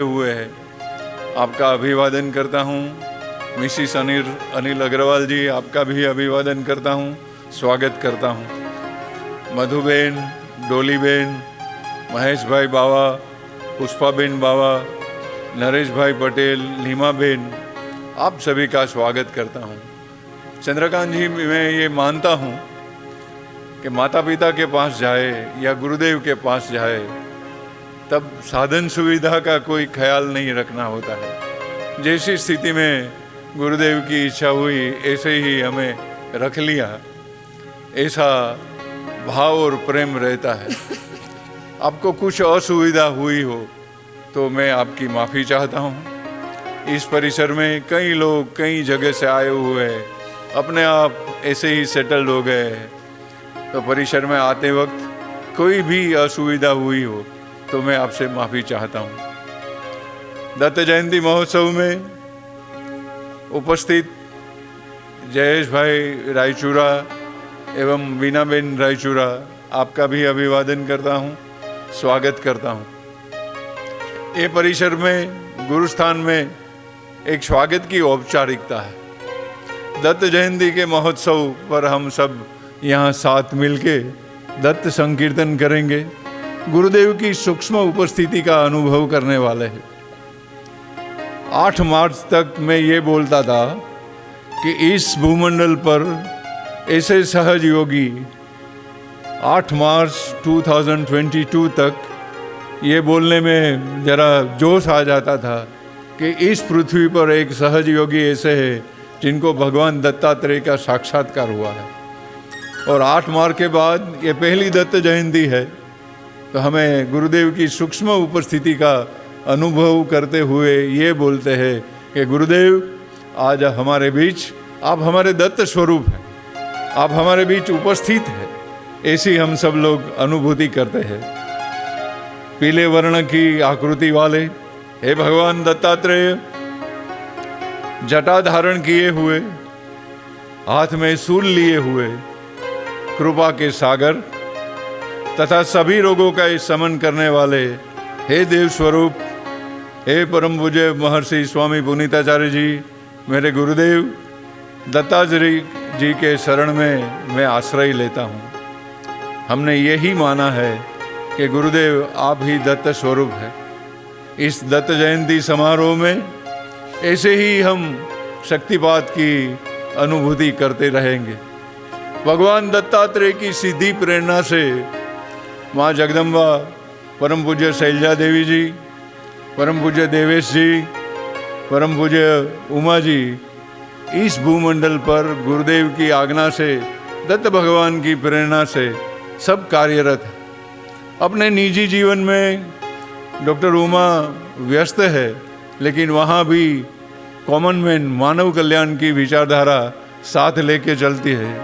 हुए हैं, आपका अभिवादन करता हूँ। मिसिस अनिल अग्रवाल जी, आपका भी अभिवादन करता हूँ, स्वागत करता हूँ। मधुबेन, डोलीबेन, महेश भाई बावा, पुष्पाबेन बावा, नरेश भाई पटेल, नीमाबेन, आप सभी का स्वागत करता हूँ। चंद्रकांत जी, मैं ये मानता हूँ कि माता पिता के पास जाए या गुरुदेव के पास जाए तब साधन सुविधा का कोई ख्याल नहीं रखना होता है। जैसी स्थिति में गुरुदेव की इच्छा हुई ऐसे ही हमें रख लिया, ऐसा भाव और प्रेम रहता है। आपको कुछ असुविधा हुई हो तो मैं आपकी माफ़ी चाहता हूँ। इस परिसर में कई लोग कई जगह से आए हुए हैं, अपने आप ऐसे ही सेटल्ड हो गए हैं, तो परिसर में आते वक्त कोई भी असुविधा हुई हो तो मैं आपसे माफ़ी चाहता हूँ। दत्त जयंती महोत्सव में उपस्थित जयेश भाई रायचूरा एवं वीनाबेन रायचूरा, आपका भी अभिवादन करता हूँ, स्वागत करता हूँ। ये परिसर में गुरुस्थान में एक स्वागत की औपचारिकता है। दत्त जयंती के महोत्सव पर हम सब यहाँ साथ मिलके दत्त संकीर्तन करेंगे, गुरुदेव की सूक्ष्म उपस्थिति का अनुभव करने वाले हैं। 8 मार्च तक मैं ये बोलता था कि इस भूमंडल पर ऐसे सहज योगी, 8 मार्च 2022 तक ये बोलने में जरा जोश आ जाता था कि इस पृथ्वी पर एक सहज योगी ऐसे हैं जिनको भगवान दत्तात्रेय का साक्षात्कार हुआ है। और 8 मार्च के बाद ये पहली दत्त जयंती है, तो हमें गुरुदेव की सूक्ष्म उपस्थिति का अनुभव करते हुए ये बोलते हैं कि गुरुदेव आज हमारे बीच, आप हमारे दत्त स्वरूप हैं, आप हमारे बीच उपस्थित हैं, ऐसी हम सब लोग अनुभूति करते हैं। पीले वर्ण की आकृति वाले हे भगवान दत्तात्रेय, जटा धारण किए हुए, हाथ में शूल लिए हुए, कृपा के सागर तथा सभी रोगों का शमन करने वाले हे देव स्वरूप, हे परम पूज्य महर्षि स्वामी पुनीताचार्य जी, मेरे गुरुदेव दत्तात्रेय जी के शरण में मैं आश्रय लेता हूँ। हमने यही माना है कि गुरुदेव आप ही दत्त स्वरूप है। इस दत्त जयंती समारोह में ऐसे ही हम शक्तिपात की अनुभूति करते रहेंगे। भगवान दत्तात्रेय की सीधी प्रेरणा से माँ जगदम्बा, परम पूज्य शैलजा देवी जी, परम पूज्य देवेश जी, परम पूज्य उमा जी इस भूमंडल पर गुरुदेव की आज्ञा से, दत्त भगवान की प्रेरणा से सब कार्यरत है। अपने निजी जीवन में डॉक्टर उमा व्यस्त है, लेकिन वहाँ भी कॉमन मैन, मानव कल्याण की विचारधारा साथ लेके चलती है।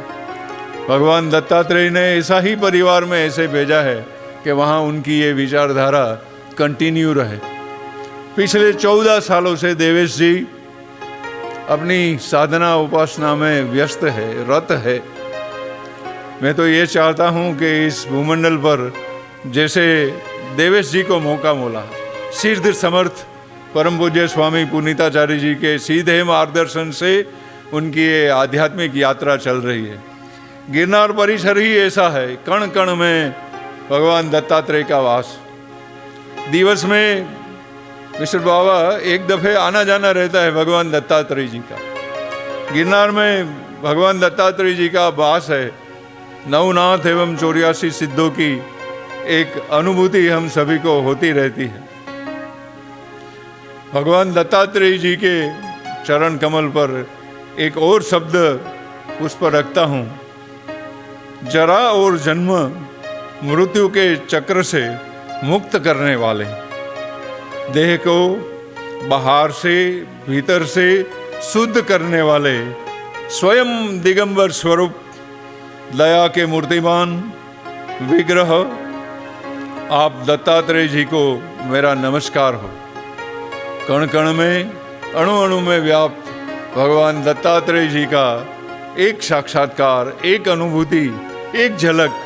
भगवान दत्तात्रेय ने ऐसा ही परिवार में ऐसे भेजा है कि वहाँ उनकी ये विचारधारा कंटिन्यू रहे। पिछले 14 सालों से देवेश जी अपनी साधना उपासना में व्यस्त है, रत है। मैं तो ये चाहता हूँ कि इस भूमंडल पर जैसे देवेश जी को मौका मिला, सिद्ध समर्थ परम पूज्य स्वामी पुनीताचार्य जी के सीधे मार्गदर्शन से उनकी ये आध्यात्मिक यात्रा चल रही है। गिरनार परिसर ही ऐसा है, कण कण में भगवान दत्तात्रेय का वास। दिवस में मिस्टर बाबा एक दफे आना जाना रहता है भगवान दत्तात्रेय जी का। गिरनार में भगवान दत्तात्रेय जी का वास है। नवनाथ एवं 84 सिद्धों की एक अनुभूति हम सभी को होती रहती है। भगवान दत्तात्रेय जी के चरण कमल पर एक और शब्द पुष्प रखता हूँ, जरा और जन्म मृत्यु के चक्र से मुक्त करने वाले, देह को बाहर से भीतर से शुद्ध करने वाले, स्वयं दिगंबर स्वरूप, दया के मूर्तिमान विग्रह आप दत्तात्रेय जी को मेरा नमस्कार हो। कण कण में, अणु अणु में व्याप्त भगवान दत्तात्रेय जी का एक साक्षात्कार, एक अनुभूति, एक झलक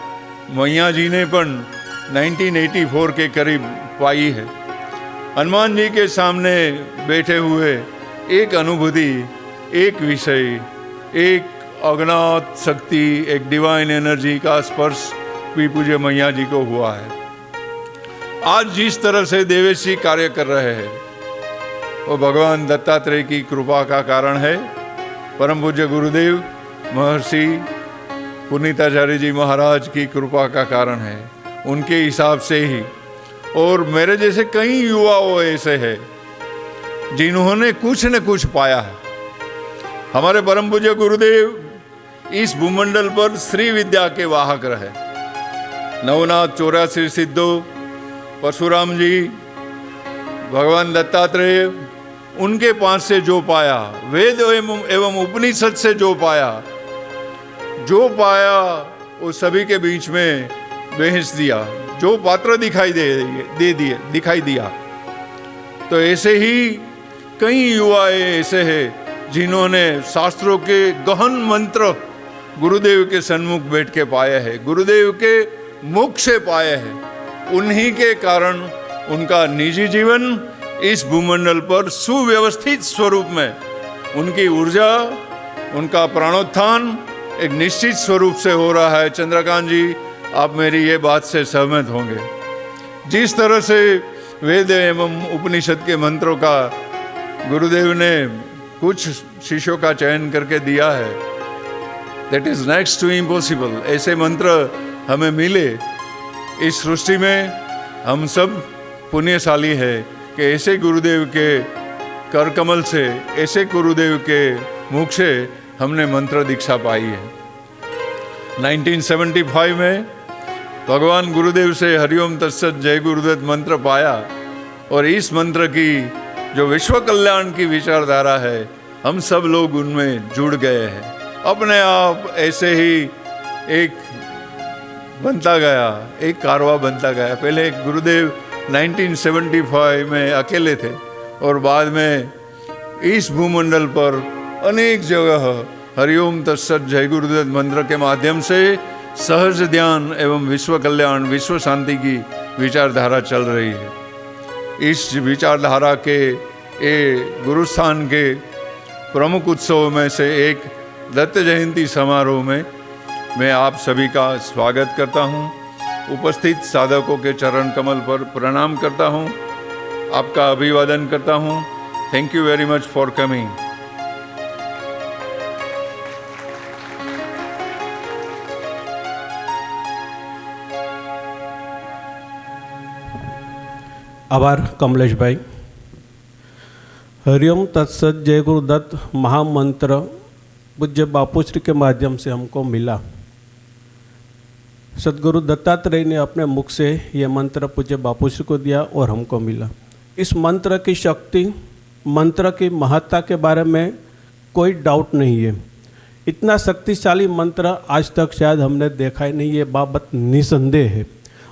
मैया जी ने पण 1984 के करीब पाई है। हनुमान जी के सामने बैठे हुए एक अनुभूति, एक विषय, एक अज्ञात शक्ति, एक डिवाइन एनर्जी का स्पर्श भी पूज्य मैया जी को हुआ है। आज जिस तरह से देवेश जी कार्य कर रहे हैं वो भगवान दत्तात्रेय की कृपा का कारण है। परम पूज्य गुरुदेव महर्षि पुनीताचार्य जी महाराज की कृपा का कारण है, उनके हिसाब से ही। और मेरे जैसे कई युवाओं ऐसे हैं जिन्होंने कुछ न कुछ पाया है। हमारे परम पूज्य गुरुदेव इस भूमंडल पर श्री विद्या के वाहक रहे। नवनाथ 84 सिद्धों, परशुराम जी, भगवान दत्तात्रेय, उनके पास से जो पाया, वेद एवं उपनिषद से जो पाया वो सभी के बीच में बहस दिया, जो पात्र दिखाई दिखाई दिया। तो ऐसे ही कई युवा ऐसे हैं जिन्होंने शास्त्रों के गहन मंत्र गुरुदेव के सन्मुख बैठ के पाए हैं, गुरुदेव के मुख से पाए हैं। उन्हीं के कारण उनका निजी जीवन इस भूमंडल पर सुव्यवस्थित स्वरूप में, उनकी ऊर्जा, उनका प्राणोत्थान एक निश्चित स्वरूप से हो रहा है। चंद्रकांत जी, आप मेरी ये बात से सहमत होंगे। जिस तरह से वेद एवं उपनिषद के मंत्रों का गुरुदेव ने कुछ शिष्यों का चयन करके दिया है, that is next to impossible. ऐसे मंत्र हमें मिले इस सृष्टि में, हम सब पुण्यशाली है कि ऐसे गुरुदेव के कर कमल से, ऐसे गुरुदेव के मुख से हमने मंत्र दीक्षा पाई है। 1975 में भगवान गुरुदेव से हरिओम तत्सत जय गुरुदत्त मंत्र पाया और इस मंत्र की जो विश्व कल्याण की विचारधारा है, हम सब लोग उनमें जुड़ गए हैं। अपने आप ऐसे ही एक बनता गया, एक कारवा बनता गया। पहले गुरुदेव 1975 में अकेले थे और बाद में इस भूमंडल पर अनेक जगह हरिओम तत्सत जय गुरुदत्त मंत्र के माध्यम से सहज ध्यान एवं विश्व कल्याण, विश्व शांति की विचारधारा चल रही है। इस विचारधारा के गुरुस्थान के प्रमुख उत्सव में से एक दत्त जयंती समारोह में मैं आप सभी का स्वागत करता हूं। उपस्थित साधकों के चरण कमल पर प्रणाम करता हूं, आपका अभिवादन करता हूं। Thank you very much for coming. आभार कमलेश भाई। हरिओम तत्सत जय गुरुदत्त महामंत्र पूज्य बापूश्री के माध्यम से हमको मिला। सदगुरु दत्तात्रेय ने अपने मुख से ये मंत्र पूज्य बापूश्री को दिया और हमको मिला। इस मंत्र की शक्ति, मंत्र की महत्ता के बारे में कोई डाउट नहीं है। इतना शक्तिशाली मंत्र आज तक शायद हमने देखा ही नहीं, ये बाबत निसंदेह है।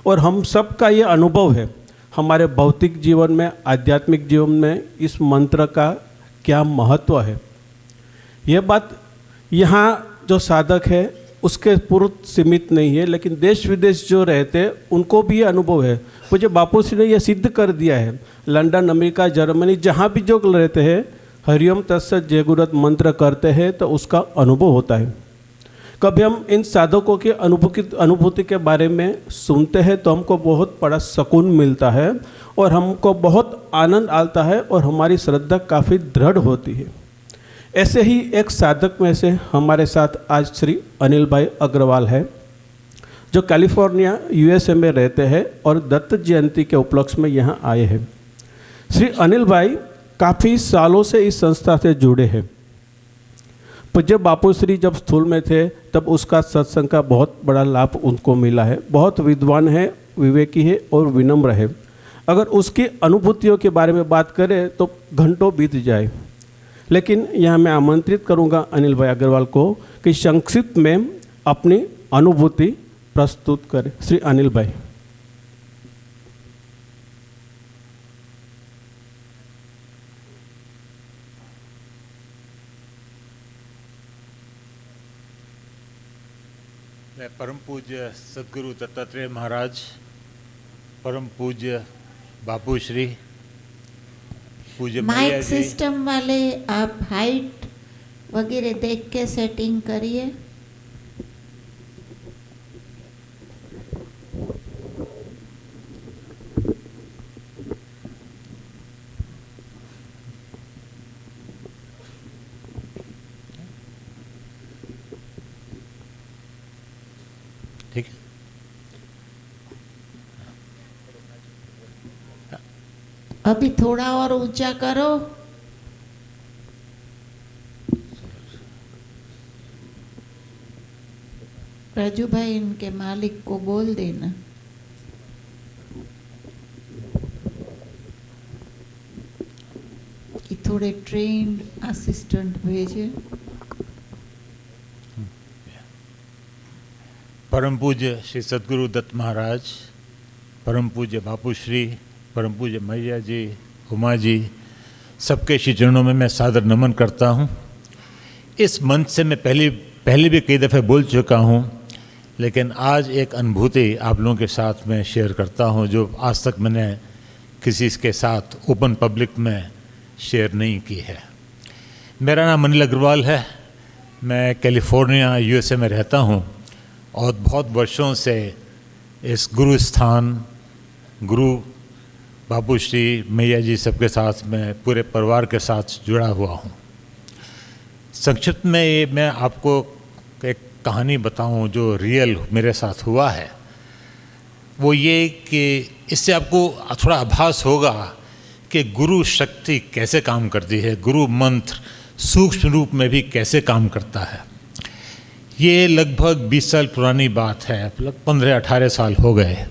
और हम सब का ये अनुभव है हमारे भौतिक जीवन में, आध्यात्मिक जीवन में इस मंत्र का क्या महत्व है। ये बात यहाँ जो साधक है उसके पूर्व सीमित नहीं है, लेकिन देश विदेश जो रहते हैं उनको भी ये अनुभव है। मुझे बापूश्री ने यह सिद्ध कर दिया है, लंदन, अमेरिका, जर्मनी, जहाँ भी जो रहते हैं हरिओम तत्सत जय गुरुदत्त मंत्र करते हैं तो उसका अनुभव होता है। कभी हम इन साधकों की अनुभूति के बारे में सुनते हैं तो हमको बहुत बड़ा सुकून मिलता है और हमको बहुत आनंद आता है और हमारी श्रद्धा काफ़ी दृढ़ होती है। ऐसे ही एक साधक में से हमारे साथ आज श्री अनिल भाई अग्रवाल है, जो कैलिफोर्निया USA में रहते हैं और दत्त जयंती के उपलक्ष्य में यहाँ आए हैं। श्री अनिल भाई काफ़ी सालों से इस संस्था से जुड़े हैं। पूज्य बापूश्री जब स्थूल में थे तब उसका सत्संग का बहुत बड़ा लाभ उनको मिला है। बहुत विद्वान है, विवेकी है और विनम्र है। अगर उसकी अनुभूतियों के बारे में बात करें तो घंटों बीत जाए, लेकिन यहाँ मैं आमंत्रित करूँगा अनिल भाई अग्रवाल को कि संक्षिप्त में अपनी अनुभूति प्रस्तुत करें। श्री अनिल भाई। मैं परम पूज्य सदगुरु दत्तात्रेय महाराज, परम पूज्य बापूश्री पूज्य माइक मैया जी, सिस्टम वाले आप हाइट वगैरह देख के सेटिंग करिए। ठीक है। अभी थोड़ा और ऊंचा करो। राजू भाई इनके मालिक को बोल देना। कि थोड़े ट्रेन्ड असिस्टेंट भेजे। परम पूज्य श्री सद्गुरु दत्त महाराज, परम पूज्य बापू श्री, परम पूज्य मैया जी, उमा जी, सबके श्री चरणों में मैं सादर नमन करता हूँ। इस मंच से मैं पहले भी कई दफ़े बोल चुका हूँ, लेकिन आज एक अनुभूति आप लोगों के साथ में शेयर करता हूँ जो आज तक मैंने किसी के साथ ओपन पब्लिक में शेयर नहीं की है। मेरा नाम अनिल अग्रवाल है। मैं कैलिफोर्निया यूएसए में रहता हूँ और बहुत वर्षों से इस गुरु स्थान, गुरु बापू श्री, मैया जी सबके साथ में पूरे परिवार के साथ जुड़ा हुआ हूँ। संक्षिप्त में ये मैं आपको एक कहानी बताऊं जो रियल मेरे साथ हुआ है। वो ये कि इससे आपको थोड़ा आभास होगा कि गुरु शक्ति कैसे काम करती है, गुरु मंत्र सूक्ष्म रूप में भी कैसे काम करता है। ये लगभग 20 साल पुरानी बात है, लगभग 15-18 साल हो गए।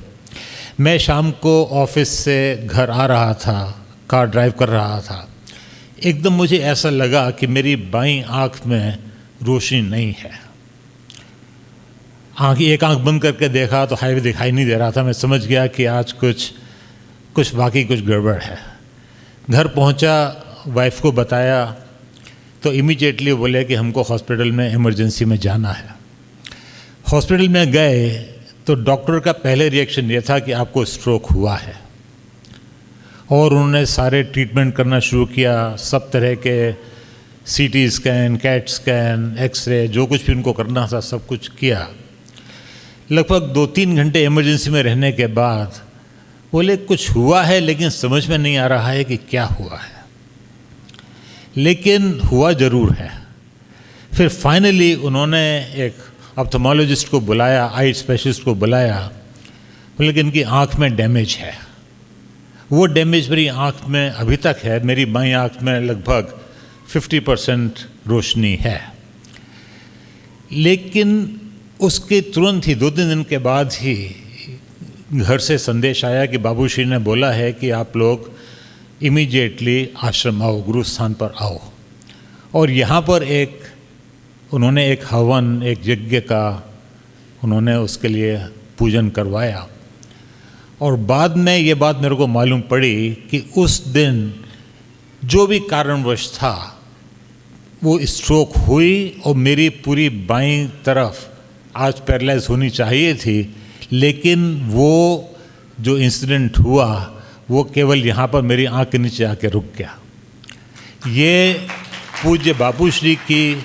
मैं शाम को ऑफिस से घर आ रहा था, कार ड्राइव कर रहा था। एकदम मुझे ऐसा लगा कि मेरी बाईं आँख में रोशनी नहीं है। एक आंख बंद करके देखा तो हाईवे दिखाई नहीं दे रहा था। मैं समझ गया कि आज कुछ वाकई कुछ गड़बड़ है। घर पहुंचा, वाइफ को बताया तो इमीडिएटली बोले कि हमको हॉस्पिटल में इमरजेंसी में जाना है। हॉस्पिटल में गए तो डॉक्टर का पहले रिएक्शन ये था कि आपको स्ट्रोक हुआ है, और उन्होंने सारे ट्रीटमेंट करना शुरू किया। सब तरह के CT scan, cat scan, x ray, जो कुछ भी उनको करना था सब कुछ किया। लगभग 2-3 घंटे इमरजेंसी में रहने के बाद बोले कुछ हुआ है लेकिन समझ में नहीं आ रहा है कि क्या हुआ है, लेकिन हुआ ज़रूर है। फिर फाइनली उन्होंने एक ऑप्थेमोलॉजिस्ट को बुलाया, आई स्पेशलिस्ट को बुलाया। बोले कि इनकी आँख में डैमेज है। वो डैमेज मेरी आँख में अभी तक है। मेरी बाईं आँख में लगभग 50% रोशनी है। लेकिन उसके तुरंत ही 2-3 दिन के बाद ही घर से संदेश आया कि बाबूश्री ने बोला है कि आप लोग इमीडिएटली आश्रम आओ, गुरु स्थान पर आओ। और यहाँ पर उन्होंने एक हवन, एक यज्ञ का उन्होंने उसके लिए पूजन करवाया। और बाद में ये बात मेरे को मालूम पड़ी कि उस दिन जो भी कारणवश था वो स्ट्रोक हुई और मेरी पूरी बाईं तरफ आज पैरालाइज होनी चाहिए थी, लेकिन वो जो इंसिडेंट हुआ वो केवल यहाँ पर मेरी आँख के नीचे आके रुक गया। ये पूज्य बापू श्री की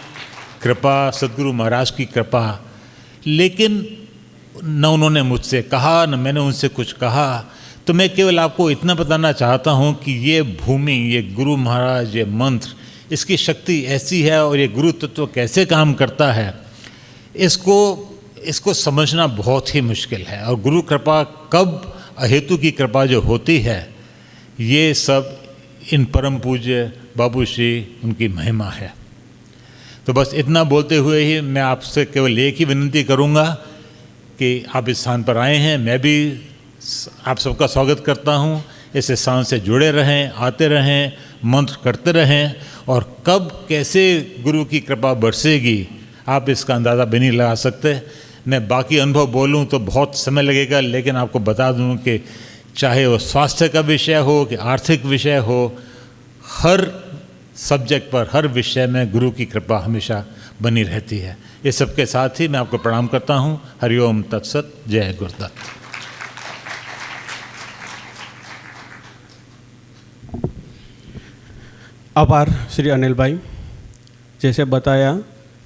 कृपा, सद्गुरु महाराज की कृपा। लेकिन न उन्होंने मुझसे कहा, न मैंने उनसे कुछ कहा। तो मैं केवल आपको इतना बताना चाहता हूँ कि ये भूमि, ये गुरु महाराज, ये मंत्र, इसकी शक्ति ऐसी है और ये गुरु तत्व कैसे काम करता है, इसको समझना बहुत ही मुश्किल है। और गुरु कृपा कब अहेतु की कृपा जो होती है, ये सब इन परम पूज्य बाबू श्री उनकी महिमा है। तो बस इतना बोलते हुए ही मैं आपसे केवल एक ही विनती करूँगा कि आप इस स्थान पर आए हैं, मैं भी आप सबका स्वागत करता हूँ। इस स्थान से जुड़े रहें, आते रहें, मंत्र करते रहें, और कब कैसे गुरु की कृपा बरसेगी आप इसका अंदाज़ा भी नहीं लगा सकते। मैं बाकी अनुभव बोलूं तो बहुत समय लगेगा, लेकिन आपको बता दूं कि चाहे वो स्वास्थ्य का विषय हो कि आर्थिक विषय हो, हर सब्जेक्ट पर, हर विषय में गुरु की कृपा हमेशा बनी रहती है। इस सब के साथ ही मैं आपको प्रणाम करता हूं। हरिओम तत्सत। जय गुरुदत्त। आभार श्री अनिल भाई। जैसे बताया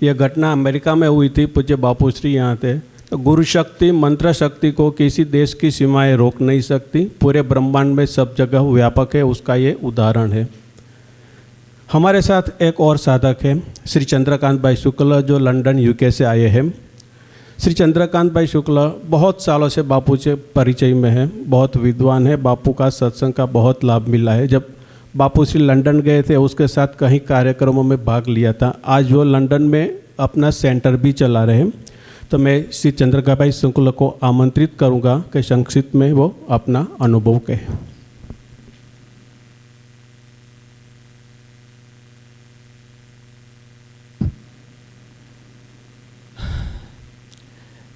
यह घटना अमेरिका में हुई थी, पूज्य बापू श्री यहाँ थे। तो गुरु शक्ति, मंत्र शक्ति को किसी देश की सीमाएं रोक नहीं सकती, पूरे ब्रह्मांड में सब जगह व्यापक है, उसका ये उदाहरण है। हमारे साथ एक और साधक है श्री चंद्रकांत भाई शुक्ल, जो लंदन यूके से आए हैं। श्री चंद्रकांत भाई शुक्ल बहुत सालों से बापू से परिचय में है, बहुत विद्वान है, बापू का सत्संग का बहुत लाभ मिला है। जब बापू श्री लंदन गए थे उसके साथ कई कार्यक्रमों में भाग लिया था। आज वो लंदन में अपना सेंटर भी चला रहे हैं। तो मैं श्री चंद्रकांत भाई शुक्ल को आमंत्रित करूंगा कि संक्षिप्त में वो अपना अनुभव कहें।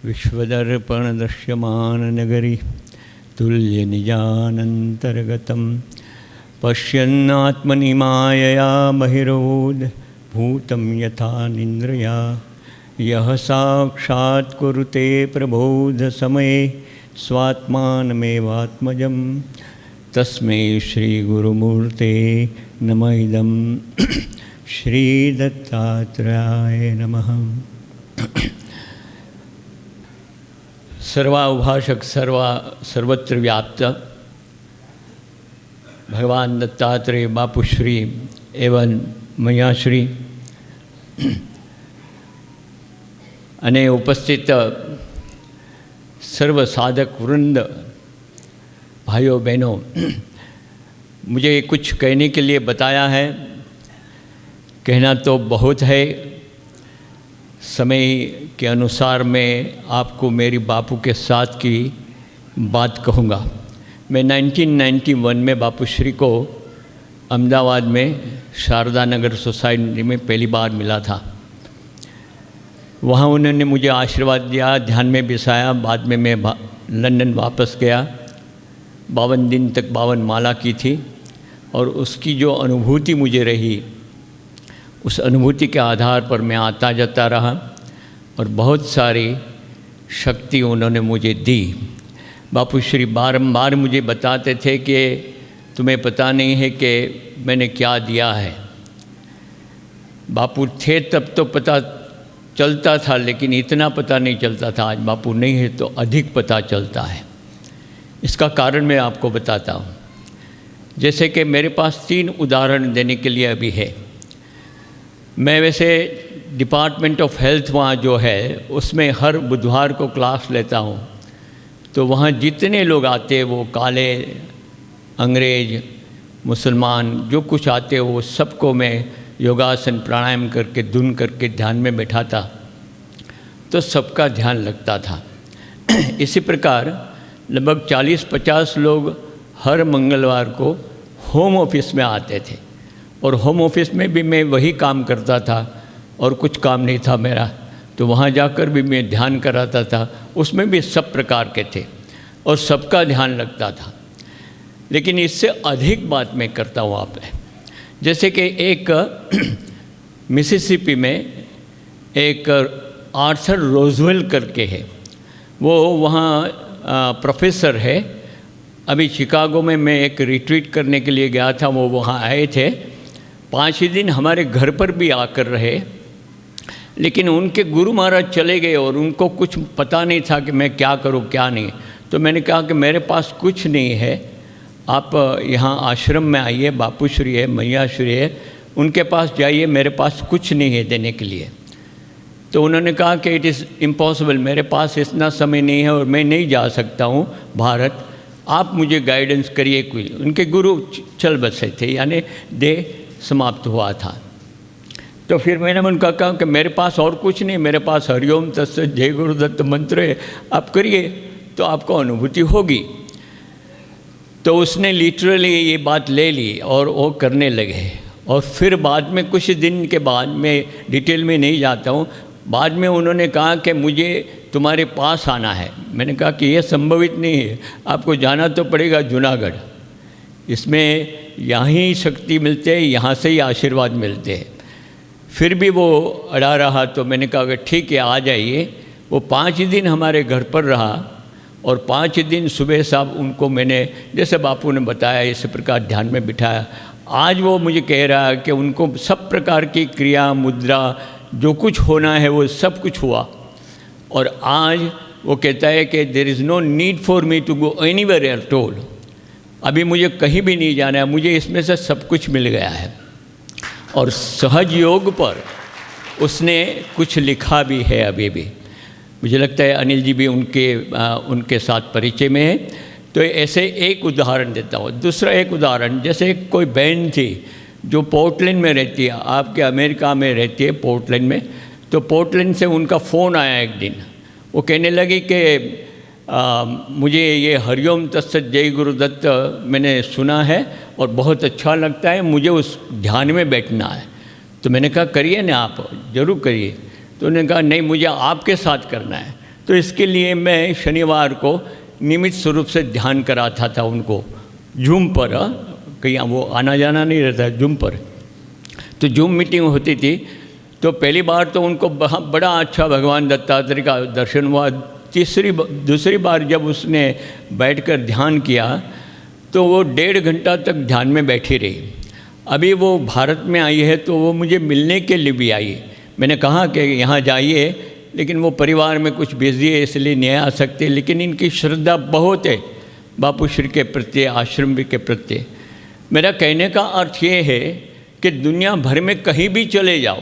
विश्वदर्पण दृश्यमान नगरी तुल्य निजानंतर्गतम पश्यन्नात्मनि मायया बहिरोध भूतं यथा निन्द्रया यह साक्षात् कुरुते प्रबोध समये स्वात्मानमेवात्मजं तस्मै श्री गुरुमूर्ते नमः इदं श्री दत्तात्रेयाय नमः। सर्वाभाषक सर्वत्र व्याप्त भगवान दत्तात्रेय बापूश्री एवं मैयाश्री अने उपस्थित सर्व साधक वृंद, भाइयों बहनों, मुझे कुछ कहने के लिए बताया है। कहना तो बहुत है, समय के अनुसार मैं आपको मेरी बापू के साथ की बात कहूँगा। मैं 1991 में बापूश्री को अहमदाबाद में शारदा नगर सोसाइटी में पहली बार मिला था। वहाँ उन्होंने मुझे आशीर्वाद दिया, ध्यान में बिसाया। बाद में मैं लंदन वापस गया, 52 दिन तक 52 माला की थी और उसकी जो अनुभूति मुझे रही, उस अनुभूति के आधार पर मैं आता जाता रहा और बहुत सारी शक्ति उन्होंने मुझे दी। बापूश्री बारंबार मुझे बताते थे कि तुम्हें पता नहीं है कि मैंने क्या दिया है। बापू थे तब तो पता चलता था, लेकिन इतना पता नहीं चलता था। आज बापू नहीं है तो अधिक पता चलता है। इसका कारण मैं आपको बताता हूँ। जैसे कि मेरे पास 3 उदाहरण देने के लिए अभी है। मैं वैसे डिपार्टमेंट ऑफ हेल्थ वहाँ जो है उसमें हर बुधवार को क्लास लेता हूँ। तो वहाँ जितने लोग आते हैं, वो काले, अंग्रेज, मुसलमान, जो कुछ आते हैं, वो सबको मैं योगासन प्राणायाम करके धुन करके ध्यान में बैठाता, तो सबका ध्यान लगता था। इसी प्रकार लगभग 40-50 लोग हर मंगलवार को होम ऑफिस में आते थे और होम ऑफिस में भी मैं वही काम करता था और कुछ काम नहीं था मेरा, तो वहाँ जाकर भी मैं ध्यान कराता था। उसमें भी सब प्रकार के थे और सबका ध्यान लगता था। लेकिन इससे अधिक बात मैं करता हूँ आप में। जैसे कि एक मिसिसिपी में एक आर्थर रोजवेल करके है, वो वहाँ प्रोफेसर है। अभी शिकागो में मैं एक रिट्रीट करने के लिए गया था, वो वहाँ आए थे। 5 ही दिन हमारे घर पर भी आकर रहे, लेकिन उनके गुरु महाराज चले गए और उनको कुछ पता नहीं था कि मैं क्या करूं क्या नहीं। तो मैंने कहा कि मेरे पास कुछ नहीं है, आप यहाँ आश्रम में आइए, बापूश्री है, मैयाश्री है, उनके पास जाइए, मेरे पास कुछ नहीं है देने के लिए। तो उन्होंने कहा कि इट इज़ इम्पॉसिबल, मेरे पास इतना समय नहीं है और मैं नहीं जा सकता हूँ भारत, आप मुझे गाइडेंस करिए कोई। उनके गुरु चल बसे थे, यानी देह समाप्त हुआ था। तो फिर मैंने उनका कहा कि मेरे पास और कुछ नहीं, मेरे पास हरिओम तत्सत जय गुरुदत्त मंत्र है, आप करिए तो आपको अनुभूति होगी। तो उसने लिटरली ये बात ले ली और वो करने लगे। और फिर बाद में कुछ दिन के बाद, मैं डिटेल में नहीं जाता हूँ, बाद में उन्होंने कहा कि मुझे तुम्हारे पास आना है। मैंने कहा कि ये संभवित नहीं है, आपको जाना तो पड़ेगा जूनागढ़, इसमें यहाँ ही शक्ति मिलते हैं, यहाँ से ही आशीर्वाद मिलते हैं। फिर भी वो अड़ा रहा, तो मैंने कहा कि ठीक है आ जाइए। वो 5 दिन हमारे घर पर रहा और 5 दिन सुबह साहब उनको मैंने, जैसे बापू ने बताया, इस प्रकार ध्यान में बिठाया। आज वो मुझे कह रहा है कि उनको सब प्रकार की क्रिया मुद्रा जो कुछ होना है वो सब कुछ हुआ, और आज वो कहता है कि there is no need for me to go anywhere at all, अभी मुझे कहीं भी नहीं जाना है, मुझे इसमें से सब कुछ मिल गया है। और सहज योग पर उसने कुछ लिखा भी है अभी भी, मुझे लगता है अनिल जी भी उनके साथ परिचय में है। तो ऐसे एक उदाहरण देता हूँ। दूसरा एक उदाहरण, जैसे कोई बहन थी जो पोर्टलैंड में रहती है, आपके अमेरिका में रहती है पोर्टलैंड में, तो पोर्टलैंड से उनका फ़ोन आया एक दिन, वो कहने लगी कि मुझे ये हरिओम तत्सत जय गुरुदत्त मैंने सुना है और बहुत अच्छा लगता है, मुझे उस ध्यान में बैठना है। तो मैंने कहा करिए ना, आप ज़रूर करिए। तो उन्होंने कहा नहीं, मुझे आपके साथ करना है। तो इसके लिए मैं शनिवार को नियमित स्वरूप से ध्यान कराता था उनको जूम पर, कहीं वो आना जाना नहीं रहता है जूम पर। तो जूम मीटिंग होती थी, तो पहली बार तो उनको बड़ा अच्छा भगवान दत्तात्रेय का दर्शन हुआ। दूसरी बार जब उसने बैठकर ध्यान किया तो वो 1.5 घंटा तक ध्यान में बैठी रही। अभी वो भारत में आई है तो वो मुझे मिलने के लिए भी आई। मैंने कहा कि यहाँ जाइए, लेकिन वो परिवार में कुछ बिजी है इसलिए नहीं आ सकते, लेकिन इनकी श्रद्धा बहुत है बापू श्री के प्रति, आश्रम के प्रति। मेरा कहने का अर्थ ये है कि दुनिया भर में कहीं भी चले जाओ,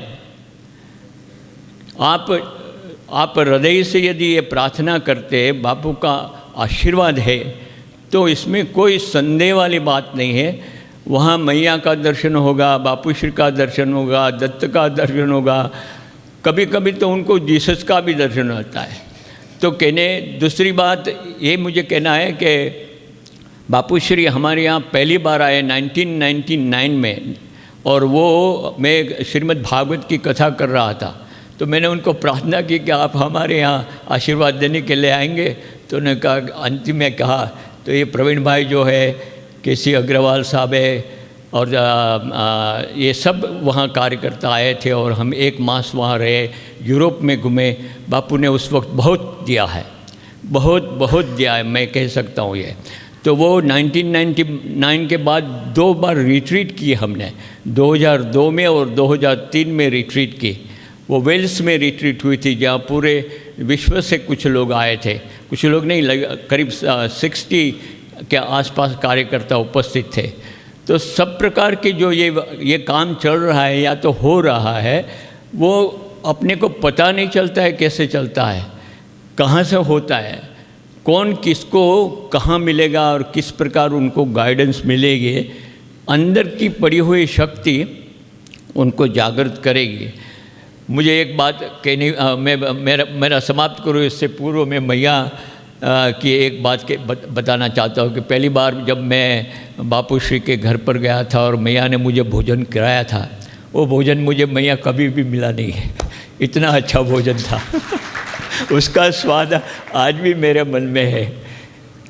आप हृदय से यदि ये प्रार्थना करते बापू का आशीर्वाद है तो इसमें कोई संदेह वाली बात नहीं है। वहाँ मैया का दर्शन होगा, बापू श्री का दर्शन होगा, दत्त का दर्शन होगा, कभी कभी तो उनको जीसस का भी दर्शन होता है। तो दूसरी बात ये मुझे कहना है कि बापू श्री हमारे यहाँ पहली बार आए 1999 में, और वो मैं श्रीमद् भागवत की कथा कर रहा था, तो मैंने उनको प्रार्थना की कि आप हमारे यहाँ आशीर्वाद देने के लिए आएंगे। तो उन्होंने कहा, अंतिम में कहा, तो ये प्रवीण भाई जो है, केसी अग्रवाल साहब है, और ये सब वहाँ कार्यकर्ता आए थे, और हम 1 मास वहाँ रहे, यूरोप में घूमे। बापू ने उस वक्त बहुत दिया है, बहुत दिया है, मैं कह सकता हूँ ये। तो वो 1999 के बाद 2 बार रिट्रीट की हमने, 2002 में और 2003 में रिट्रीट की। वो वेल्स में रिट्रीट हुई थी, जहाँ पूरे विश्व से कुछ लोग आए थे, कुछ लोग नहीं, करीब 60 के आसपास कार्यकर्ता उपस्थित थे। तो सब प्रकार के जो ये काम चल रहा है या तो हो रहा है, वो अपने को पता नहीं चलता है कैसे चलता है, कहाँ से होता है, कौन किसको कहाँ मिलेगा और किस प्रकार उनको गाइडेंस मिलेगी। अंदर की पड़ी हुई शक्ति उनको जागृत करेगी। मुझे एक बात कहनी, मेरा समाप्त करूँ इससे पूर्व में मैया की एक बात बताना चाहता हूँ कि पहली बार जब मैं बापू श्री के घर पर गया था और मैया ने मुझे भोजन कराया था, वो भोजन मुझे मैया कभी भी मिला नहीं है, इतना अच्छा भोजन था। उसका स्वाद आज भी मेरे मन में है।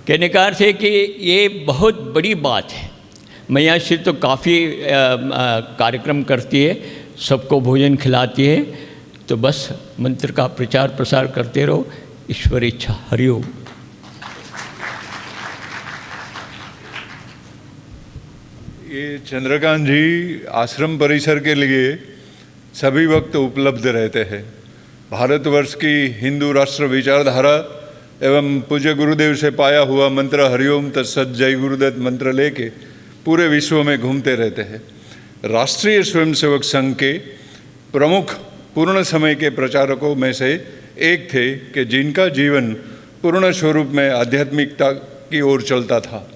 कहने का अर्थ है कि ये बहुत बड़ी बात है। मैया श्री तो काफ़ी कार्यक्रम करती है, सबको भोजन खिलाती है। तो बस मंत्र का प्रचार प्रसार करते रहो, ईश्वर इच्छा। हरिओम। ये चंद्रकांत जी आश्रम परिसर के लिए सभी वक्त उपलब्ध रहते हैं। भारतवर्ष की हिंदू राष्ट्र विचारधारा एवं पूज्य गुरुदेव से पाया हुआ मंत्र हरिओम तत्सत जय गुरुदत्त मंत्र लेके पूरे विश्व में घूमते रहते हैं। राष्ट्रीय स्वयंसेवक संघ के प्रमुख पूर्ण समय के प्रचारकों में से एक थे कि जिनका जीवन पूर्ण स्वरूप में आध्यात्मिकता की ओर चलता था।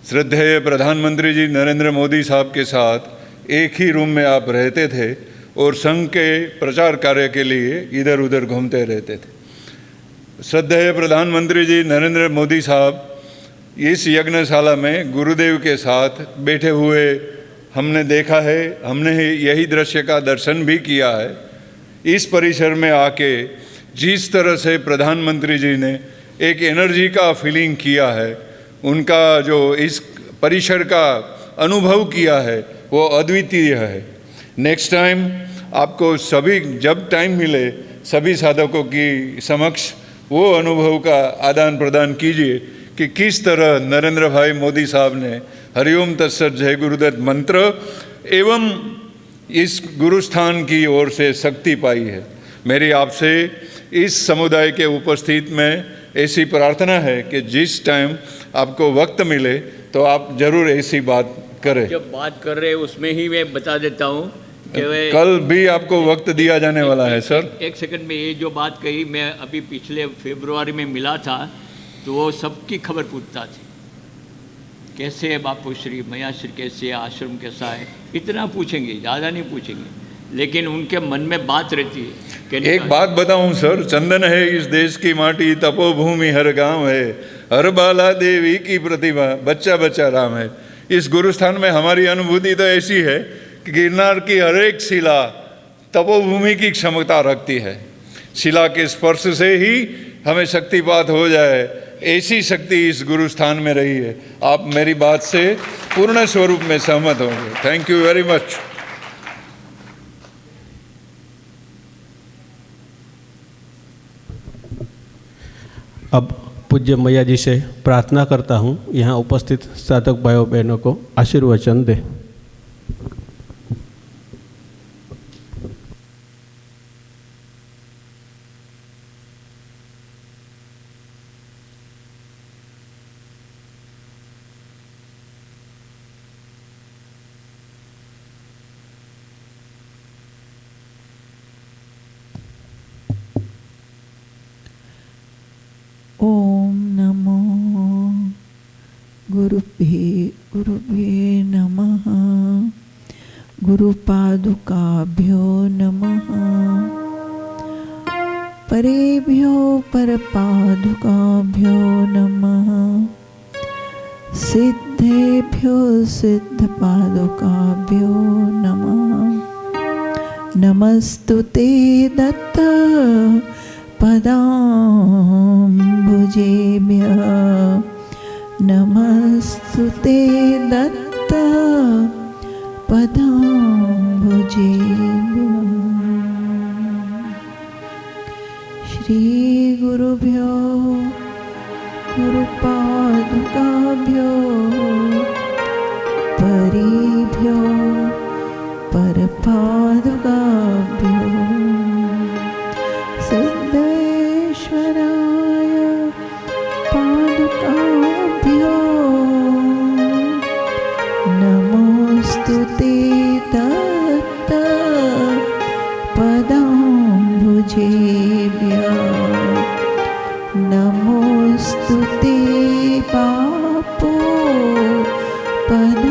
श्रद्धेय प्रधानमंत्री जी नरेंद्र मोदी साहब के साथ एक ही रूम में आप रहते थे और संघ के प्रचार कार्य के लिए इधर उधर घूमते रहते थे। श्रद्धेय प्रधानमंत्री जी नरेंद्र मोदी साहब इस यज्ञशाला में गुरुदेव के साथ बैठे हुए हमने देखा है, हमने यही दृश्य का दर्शन भी किया है। इस परिसर में आके जिस तरह से प्रधानमंत्री जी ने एक एनर्जी का फीलिंग किया है, उनका जो इस परिसर का अनुभव किया है वो अद्वितीय है। नेक्स्ट टाइम आपको सभी जब टाइम मिले सभी साधकों की समक्ष वो अनुभव का आदान प्रदान कीजिए कि किस तरह नरेंद्र भाई मोदी साहब ने हरिओम तत्सत जय गुरुदत्त मंत्र एवं इस गुरुस्थान की ओर से शक्ति पाई है। मेरी आपसे इस समुदाय के उपस्थित में ऐसी प्रार्थना है कि जिस टाइम आपको वक्त मिले तो आप जरूर ऐसी बात करें। जब बात कर रहे हैं उसमें ही मैं बता देता हूँ कि कल भी आपको वक्त दिया जाने वाला है सर। एक सेकंड में ये जो बात कही, मैं अभी पिछले फरवरी में मिला था तो वो सबकी खबर पूछता थी, कैसे है बापू श्री, मैया श्री कैसे है, आश्रम कैसा है, इतना पूछेंगे, ज़्यादा नहीं पूछेंगे, लेकिन उनके मन में बात रहती है कि एक बात बताऊं सर, चंदन है इस देश की माटी, तपोभूमि हर गांव है, हर बाला देवी की प्रतिभा, बच्चा बच्चा राम है। इस गुरुस्थान में हमारी अनुभूति तो ऐसी है कि गिरनार की हर एक शिला तपोभूमि की क्षमता रखती है। शिला के स्पर्श से ही हमें शक्तिपात हो जाए, ऐसी शक्ति इस गुरुस्थान में रही है। आप मेरी बात से पूर्ण स्वरूप में सहमत होंगे। Thank you very much. अब पूज्य मैया जी से प्रार्थना करता हूँ, यहाँ उपस्थित साधक भाइयों बहनों को आशीर्वचन दे। ओम नमो गुरुभ्ये नमः। गुरुपादुकाभ्यो नमः। परेभ्यो परपादुकाभ्यो नमः। सिद्धेभ्यो सिद्धपादुकाभ्यो नमः। नमस्तुते दत्त पदाम्बुजेभ्यः। नमस्तुते दत्त पदाम्बुजेभ्यः। श्री गुरुभ्यो गुरुपादुकाभ्यो परेभ्यो परपादुकाभ्यो सिद्धेश्वराय पादुकाभ्यो नमोस्तुते दत्त पदाम्बुजेभ्यः। नमोस्तुते बापो पदाम्बुजेभ्यः।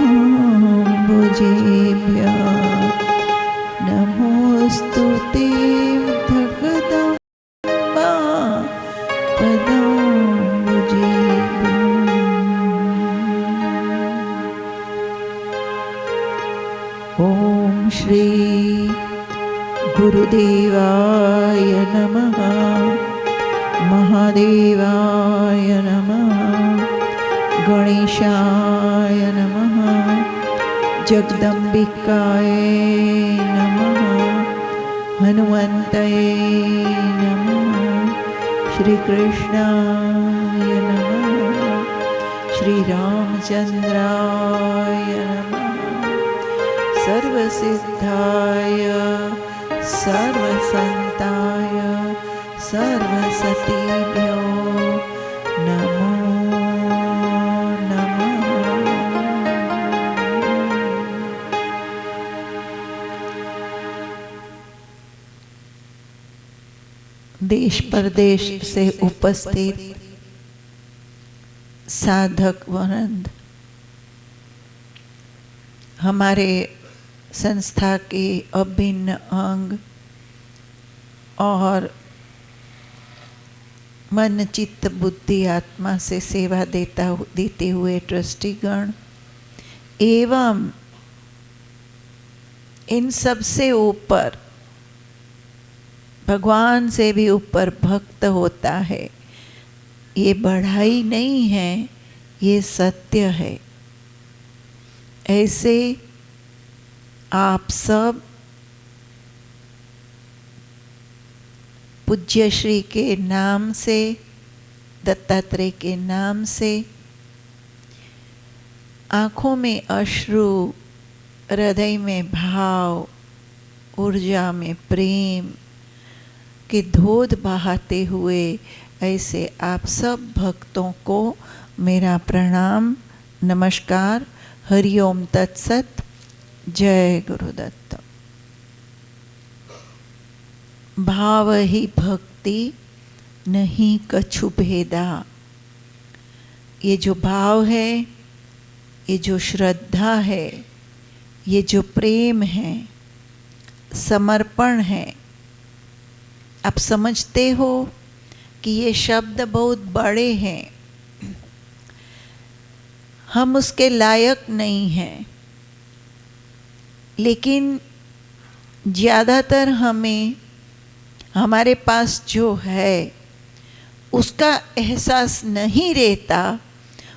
नमोस्तुते जगदम्बा पदाम्बुजेभ्यः। ओम श्री गुरुदेवाय नमः। महादेवाय नमः। गणेशाय नमः। जगदम्बिकाय नमः। हनुमन्तये नमः। श्री कृष्णाय नमः। श्री रामचंद्राय नमः। सर्वसिद्धाय सर्वसंताय सर्वसतीभ्यो नमो नमः। देश प्रदेश से उपस्थित साधक वृंद, हमारे संस्था के अभिन्न अंग और मन चित्त बुद्धि आत्मा से सेवा देते हुए ट्रस्टीगण एवं इन सब से ऊपर भगवान से भी ऊपर भक्त होता है। ये बढ़ाई नहीं है, ये सत्य है। ऐसे आप सब पूज्य श्री के नाम से, दत्तात्रेय के नाम से आँखों में अश्रु, हृदय में भाव, ऊर्जा में प्रेम के धोध बहाते हुए ऐसे आप सब भक्तों को मेरा प्रणाम, नमस्कार, हरिओम तत्सत, जय गुरुदत्त। भाव ही भक्ति नहीं कछु भेदा। ये जो भाव है, ये जो श्रद्धा है, ये जो प्रेम है, समर्पण है, आप समझते हो कि ये शब्द बहुत बड़े हैं, हम उसके लायक नहीं हैं, लेकिन ज़्यादातर हमें हमारे पास जो है उसका एहसास नहीं रहता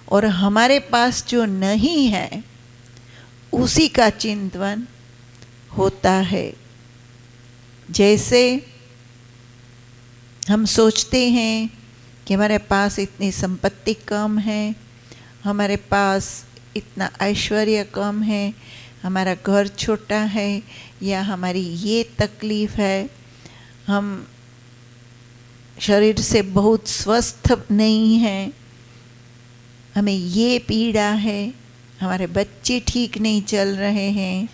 और हमारे पास जो नहीं है उसी का चिंतन होता है। जैसे हम सोचते हैं कि हमारे पास इतनी संपत्ति कम है, हमारे पास इतना ऐश्वर्य कम है, हमारा घर छोटा है, या हमारी ये तकलीफ़ है, हम शरीर से बहुत स्वस्थ नहीं हैं, हमें ये पीड़ा है, हमारे बच्चे ठीक नहीं चल रहे हैं,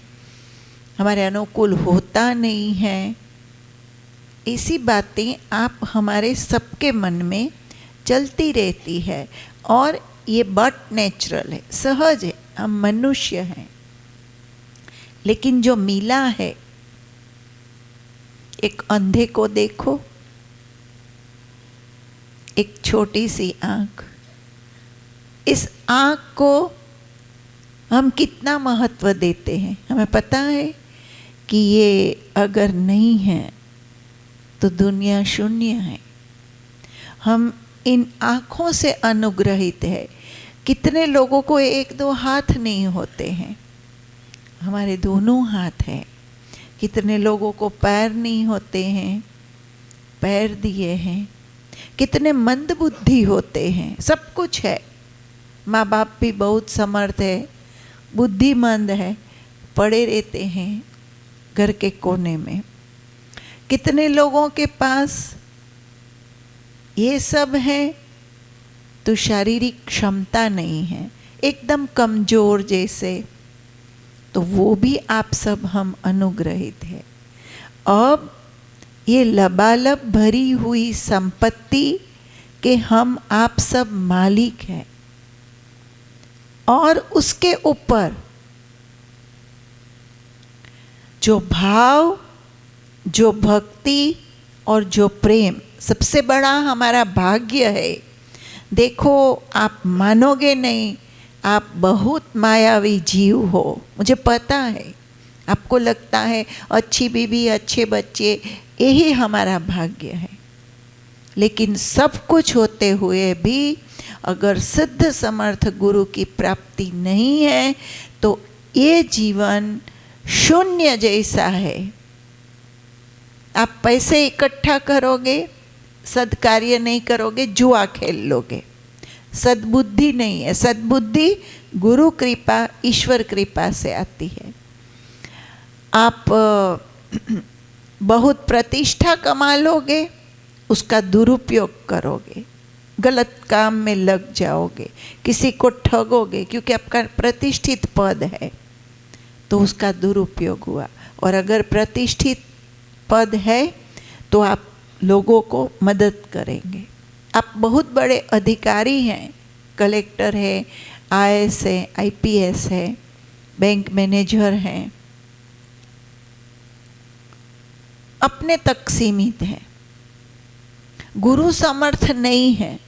हमारे अनुकूल होता नहीं है। ऐसी बातें आप हमारे सबके मन में चलती रहती है और ये बट नेचुरल है, सहज है, हम मनुष्य हैं। लेकिन जो मिला है, एक अंधे को देखो, एक छोटी सी आँख, इस आँख को हम कितना महत्व देते हैं। हमें पता है कि ये अगर नहीं है तो दुनिया शून्य है। हम इन आँखों से अनुग्रहित है। कितने लोगों को एक दो हाथ नहीं होते हैं, हमारे दोनों हाथ हैं। कितने लोगों को पैर नहीं होते हैं, पैर दिए हैं। कितने मंदबुद्धि होते हैं, सब कुछ है। माँ बाप भी बहुत समर्थ है, बुद्धिमंद है, पड़े रहते हैं घर के कोने में। कितने लोगों के पास ये सब है तो शारीरिक क्षमता नहीं है, एकदम कमज़ोर जैसे, तो वो भी आप सब हम अनुग्रहित है। अब ये लबालब भरी हुई संपत्ति के हम आप सब मालिक हैं, और उसके ऊपर जो भाव, जो भक्ति और जो प्रेम, सबसे बड़ा हमारा भाग्य है। देखो, आप मानोगे नहीं, आप बहुत मायावी जीव हो, मुझे पता है। आपको लगता है अच्छी बीवी, अच्छे बच्चे, यही हमारा भाग्य है। लेकिन सब कुछ होते हुए भी अगर सिद्ध समर्थ गुरु की प्राप्ति नहीं है तो ये जीवन शून्य जैसा है। आप पैसे इकट्ठा करोगे, सद्कार्य नहीं करोगे, जुआ खेल लोगे। सद्बुद्धि नहीं है। सद्बुद्धि गुरु कृपा, ईश्वर कृपा से आती है। आप बहुत प्रतिष्ठा कमा लोगे, उसका दुरुपयोग करोगे, गलत काम में लग जाओगे, किसी को ठगोगे क्योंकि आपका प्रतिष्ठित पद है, तो उसका दुरुपयोग हुआ। और अगर प्रतिष्ठित पद है तो आप लोगों को मदद करेंगे। आप बहुत बड़े अधिकारी हैं, कलेक्टर है, आईएएस है, आईपीएस है, बैंक मैनेजर हैं, अपने तक सीमित है, गुरु समर्थ नहीं है।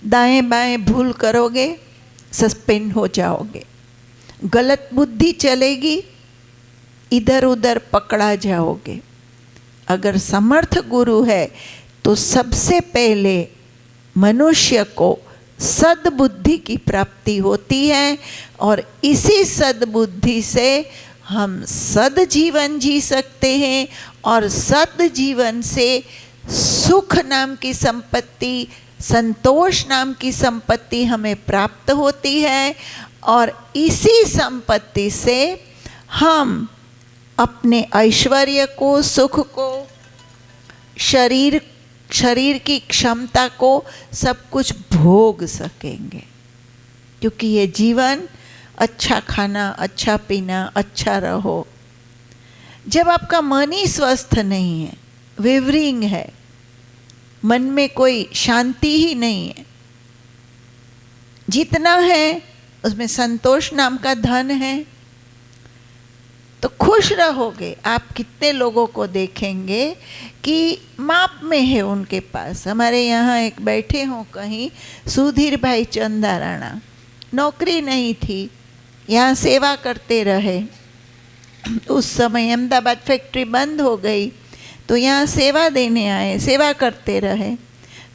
दाएं बाएं भूल करोगे, सस्पेंड हो जाओगे, गलत बुद्धि चलेगी, इधर उधर पकड़ा जाओगे। अगर समर्थ गुरु है तो सबसे पहले मनुष्य को सद्बुद्धि की प्राप्ति होती है, और इसी सद्बुद्धि से हम सद जीवन जी सकते हैं, और सद जीवन से सुख नाम की संपत्ति, संतोष नाम की संपत्ति हमें प्राप्त होती है। और इसी संपत्ति से हम अपने ऐश्वर्य को, सुख को, शरीर की क्षमता को सब कुछ भोग सकेंगे। क्योंकि ये जीवन अच्छा खाना, अच्छा पीना, अच्छा रहो। जब आपका मन ही स्वस्थ नहीं है, विवरिंग है, मन में कोई शांति ही नहीं है, जितना है उसमें संतोष नाम का धन है, तो खुश रहोगे। आप कितने लोगों को देखेंगे कि माप में है उनके पास। हमारे यहाँ एक बैठे हों कहीं, सुधीर भाई चंदा राणा, नौकरी नहीं थी, यहाँ सेवा करते रहे। उस समय अहमदाबाद फैक्ट्री बंद हो गई तो यहाँ सेवा देने आए, सेवा करते रहे।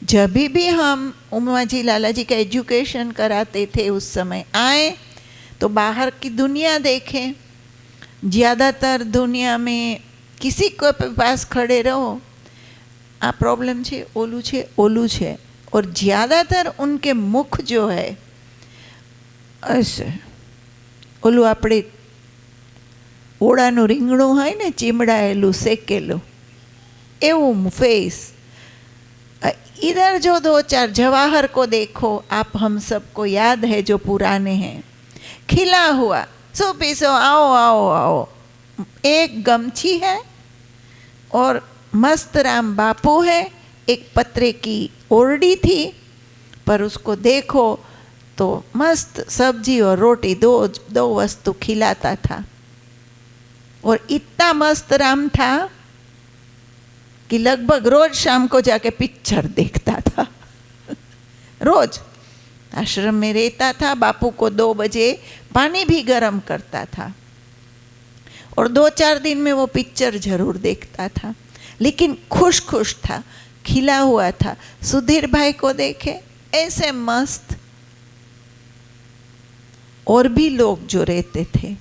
जब भी हम उमाजी लाला जी का एजुकेशन कराते थे, उस समय आए तो बाहर की दुनिया देखें। ज़्यादातर दुनिया में किसी को पास खड़े रहो, आ प्रॉब्लम छे, ओलू छे, ओलू छे, और ज़्यादातर उनके मुख जो है ऐसे ओलू આપણે ઓળાનું રીંગણું હોય ને, ચીમડાયેલું શેકેલું, એવું फेस। इधर जो दो चार जवाहर को देखो आप, हम सबको याद है जो पुराने हैं, खिला हुआ, सो पीसो, आओ आओ आओ, एक गमछी है और मस्त राम बापू है, एक पत्रे की ओरडी थी, पर उसको देखो तो मस्त सब्जी और रोटी, दो वस्तु खिलाता था। और इतना मस्त राम था कि लगभग रोज शाम को जाके पिक्चर देखता था। रोज आश्रम में रहता था, बापू को 2 बजे पानी भी गर्म करता था और 2-4 दिन में वो पिक्चर जरूर देखता था, लेकिन खुश खुश था, खिला हुआ था। सुधीर भाई को देखे ऐसे मस्त, और भी लोग जो रहते थे।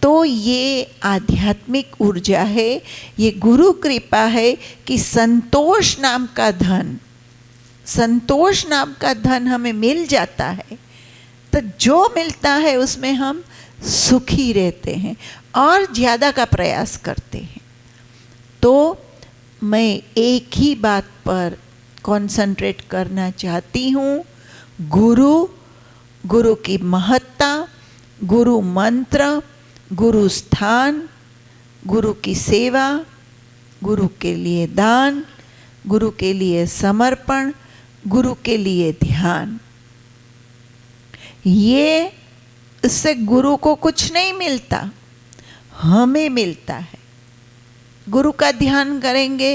तो ये आध्यात्मिक ऊर्जा है, ये गुरु कृपा है कि संतोष नाम का धन, संतोष नाम का धन हमें मिल जाता है। तो जो मिलता है उसमें हम सुखी रहते हैं और ज़्यादा का प्रयास करते हैं। तो मैं एक ही बात पर कंसंट्रेट करना चाहती हूँ, गुरु की महत्ता, गुरु मंत्र, गुरु स्थान, गुरु की सेवा, गुरु के लिए दान, गुरु के लिए समर्पण, गुरु के लिए ध्यान। ये इससे गुरु को कुछ नहीं मिलता, हमें मिलता है। गुरु का ध्यान करेंगे,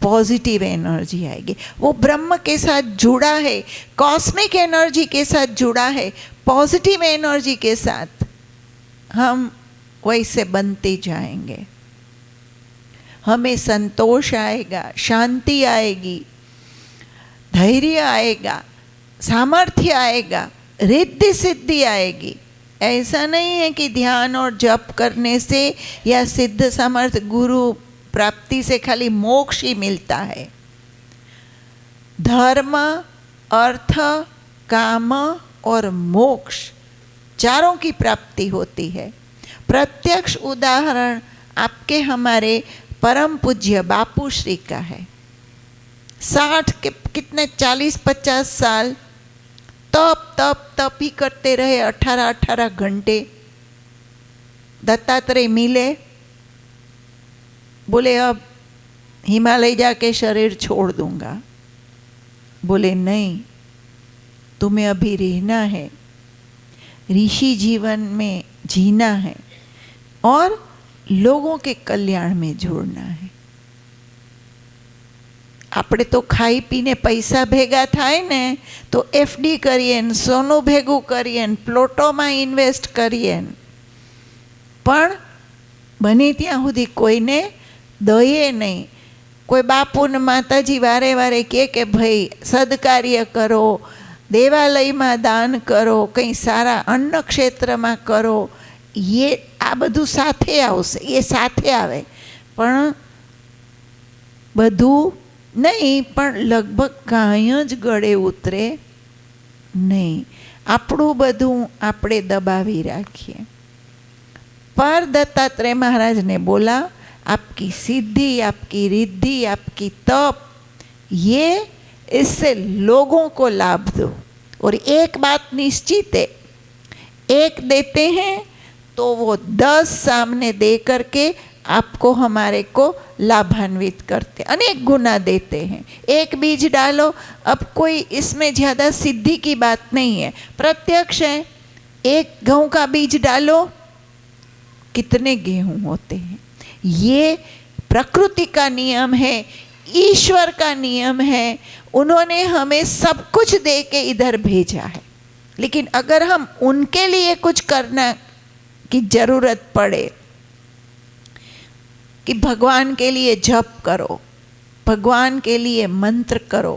पॉजिटिव एनर्जी आएगी। वो ब्रह्म के साथ जुड़ा है, कॉस्मिक एनर्जी के साथ जुड़ा है, पॉजिटिव एनर्जी के साथ हम वैसे बनते जाएंगे। हमें संतोष आएगा, शांति आएगी, धैर्य आएगा, सामर्थ्य आएगा, रिद्धि सिद्धि आएगी। ऐसा नहीं है कि ध्यान और जप करने से या सिद्ध सामर्थ्य गुरु प्राप्ति से खाली मोक्ष ही मिलता है। धर्म, अर्थ, काम और मोक्ष चारों की प्राप्ति होती है। प्रत्यक्ष उदाहरण आपके हमारे परम पूज्य बापू श्री का है। 60 के कितने 40-50 साल तप ही करते रहे, 18 घंटे। दत्तात्रेय मिले, बोले अब हिमालय जाके शरीर छोड़ दूंगा। बोले नहीं, तुम्हें अभी रहना है, ऋषि जीवन में जीना है और लोगों के कल्याण में जुड़ना है। આપણે તો ખાઈ પીને પૈસા ભેગા થાય ને તો એફડી કરીએ ને સોનું ભેગું કરીએ ને પ્લોટોમાં ઇન્વેસ્ટ કરીએ ને, પણ બને ત્યાં સુધી કોઈને દઈએ નહીં। કોઈ બાપુ ને માતાજી વારે વારે કે ભાઈ સદકાર્ય કરો, દેવાલયમાં દાન કરો, કંઈ સારા અન્ન ક્ષેત્રમાં કરો, એ આ બધું સાથે આવશે, એ સાથે આવે, પણ બધું नहीं, पण लगभग कांई ज गळे उतरे नहीं। આપણું બધું આપણે દબાવી રાખીએ। पर दत्तात्रेय महाराज ने बोला, आपकी सिद्धि, आपकी रिद्धि, आपकी तप, ये इससे लोगों को लाभ दो। और एक बात निश्चित है, एक देते हैं तो वो 10 सामने दे करके आपको हमारे को लाभान्वित करते, अनेक गुना देते हैं। एक बीज डालो, अब कोई इसमें ज़्यादा सिद्धि की बात नहीं है, प्रत्यक्ष है। एक गेहूँ का बीज डालो, कितने गेहूँ होते हैं। ये प्रकृति का नियम है, ईश्वर का नियम है। उन्होंने हमें सब कुछ दे के इधर भेजा है, लेकिन अगर हम उनके लिए कुछ करना की जरूरत पड़े कि भगवान के लिए जप करो, भगवान के लिए मंत्र करो,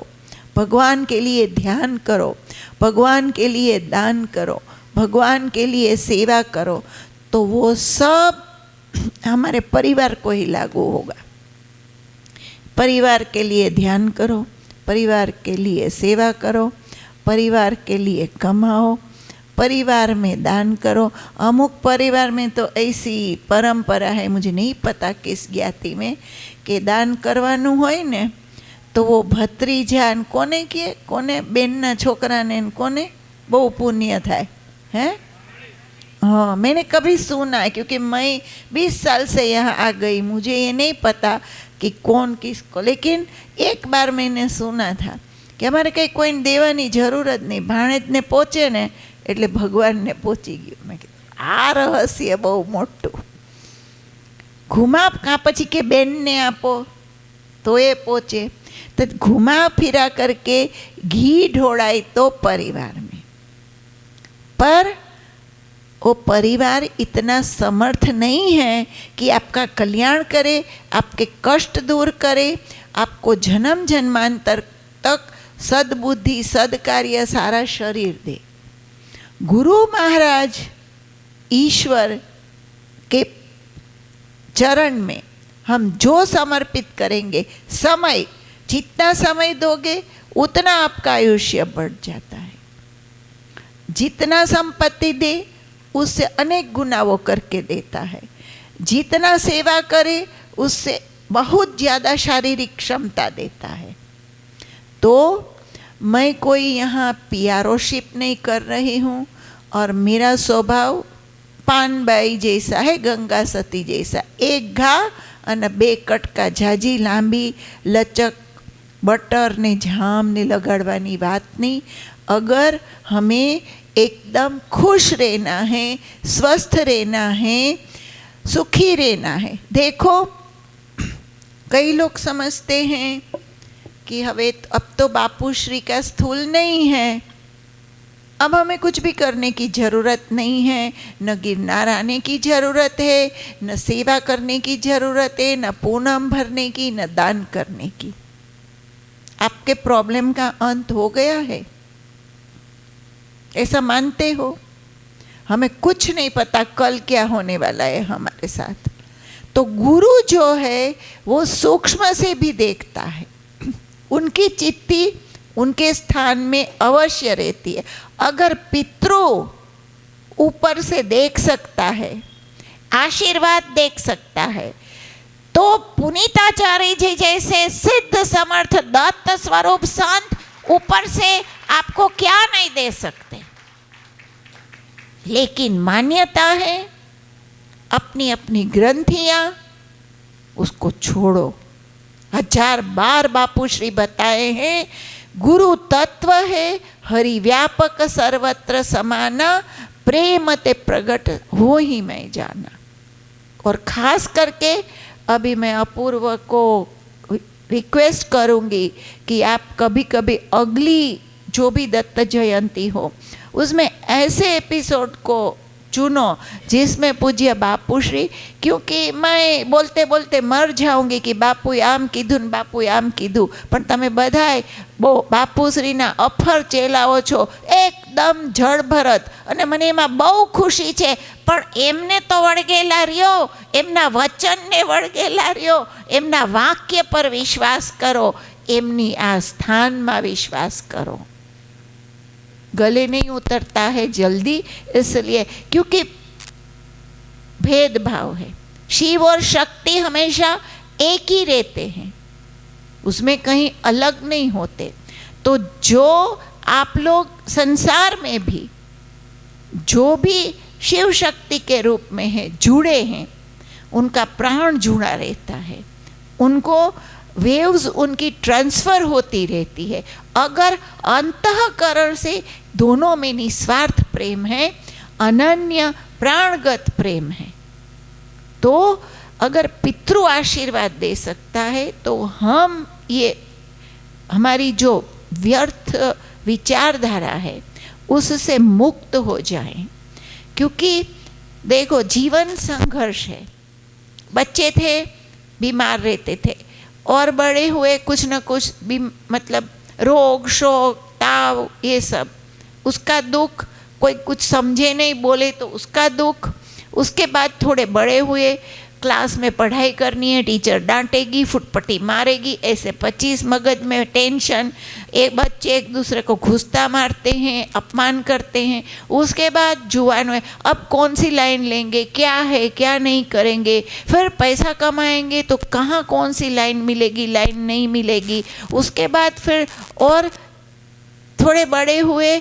भगवान के लिए ध्यान करो, भगवान के लिए दान करो, भगवान के लिए सेवा करो, तो वो सब हमारे परिवार को ही लागू होगा। परिवार के लिए ध्यान करो, परिवार के लिए सेवा करो, परिवार के लिए कमाओ, परिवार में दान करो। अमुक परिवार में तो ऐसी परंपरा है, मुझे नहीं पता किस ज्ञाति में, कि दान करवानुं होय ने तो वो भत्रीजा कोने किए, कोने बेनना छोकरा ने कोने बहु पुण्य थाय है। हाँ, मैंने कभी सुना है, क्योंकि मैं 20 साल से यहाँ आ गई, मुझे ये नहीं पता कि कौन किसको, लेकिन एक बार मैंने सुना था कि हमारे कहीं कोई देवानी जरूरत नहीं, भाणेज ने पहुँचे ने એટલે ભગવાનને પહોંચી ગયું। મેં કીધું આ રહસ્ય બહુ મોટું। ઘુમા કાં પછી કે બેનને આપો તો એ પહોંચે, तो घुमा फिरा करके घी ढोड़ाए तो परिवार में, पर वो परिवार इतना समर्थ नहीं है कि आपका कल्याण करे, आपके कष्ट दूर करे, आपको जन्म जन्मांतर तक सद्बुद्धि, सदकार्य, सारा शरीर दे। गुरु महाराज ईश्वर के चरण में हम जो समर्पित करेंगे, समय जितना समय दोगे उतना आपका आयुष्य बढ़ जाता है। जितना संपत्ति दे उससे अनेक गुना वो करके देता है। जितना सेवा करे उससे बहुत ज़्यादा शारीरिक क्षमता देता है। तो मैं कोई यहाँ पियारोशिप नहीं कर रही हूँ, और मेरा स्वभाव पानबाई जैसा है, गंगा सती जैसा। एक घा અને 2 કટકા જાજી લાંબી લચક बटर ने झाम ने लगाड़वानी बात नहीं। अगर हमें एकदम खुश रहना है, स्वस्थ रहना है, सुखी रहना है। देखो कई लोग समझते हैं कि हवे अब तो बापूश्री का स्थूल नहीं है, अब हमें कुछ भी करने की ज़रूरत नहीं है, न गिरनार आने की ज़रूरत है, न सेवा करने की ज़रूरत है, न पूनम भरने की, न दान करने की। आपके प्रॉब्लम का अंत हो गया है, ऐसा मानते हो? हमें कुछ नहीं पता कल क्या होने वाला है हमारे साथ। तो गुरु जो है वो सूक्ष्म से भी देखता है, उनकी चित्ती उनके स्थान में अवश्य रहती है। अगर पितृ ऊपर से देख सकता है, आशीर्वाद देख सकता है, तो पुनीताचार्य जी जैसे सिद्ध समर्थ दत्त स्वरूप संत ऊपर से आपको क्या नहीं दे सकते। लेकिन मान्यता है, अपनी अपनी ग्रंथियां, उसको छोड़ो। 1000 बार बापूश्री बताए हैं, गुरु तत्व है हरि व्यापक सर्वत्र समाना, प्रेम ते प्रगट हो ही मैं जाना। और खास करके अभी मैं अपूर्व को रिक्वेस्ट करूँगी कि आप कभी कभी अगली जो भी दत्त जयंती हो उसमें ऐसे एपिसोड को चुनो जिसमें पूज्य बापूश्री, क्योंकि मैं बोलते बोलते मर जाऊंगी कि बापू आम कीधु ने बापू आम कीधु, पण तमे बधाय बापूश्रीना अफर चेलाओ छो, एकदम जड़भरत, अने मने एमां बहु खुशी छे। पण एमने तो वळगेला रह्यो, एमना वचनने वळगेला रह्यो, एमना वाक्य पर विश्वास करो, एमनी आ स्थानमा विश्वास करो। गले नहीं उतरता है जल्दी, इसलिए क्योंकि भेदभाव है। शिव और शक्ति हमेशा एक ही रहते हैं, उसमें कहीं अलग नहीं होते। तो जो आप लोग संसार में भी जो भी शिव शक्ति के रूप में है, जुड़े हैं, उनका प्राण जुड़ा रहता है, उनको वेव्स उनकी ट्रांसफर होती रहती है। अगर अंतःकरण से दोनों में निस्वार्थ प्रेम है, अनन्य प्राणगत प्रेम है, तो अगर पितृ आशीर्वाद दे सकता है तो हम ये हमारी जो व्यर्थ विचारधारा है उससे मुक्त हो जाएं। क्योंकि देखो जीवन संघर्ष है। बच्चे थे बीमार रहते थे और बड़े हुए कुछ न कुछ भी मतलब रोग शोक ताव ये सब, उसका दुख, कोई कुछ समझे नहीं बोले तो उसका दुख। उसके बाद थोड़े बड़े हुए, क्लास में पढ़ाई करनी है, टीचर डांटेगी, फुटपट्टी मारेगी, ऐसे 25 मगज में टेंशन, एक बच्चे एक दूसरे को घुसता मारते हैं, अपमान करते हैं। उसके बाद जुआन में अब कौन सी लाइन लेंगे, क्या है क्या नहीं करेंगे, फिर पैसा कमाएंगे तो कहाँ कौन सी लाइन मिलेगी, लाइन नहीं मिलेगी। उसके बाद फिर और थोड़े बड़े हुए,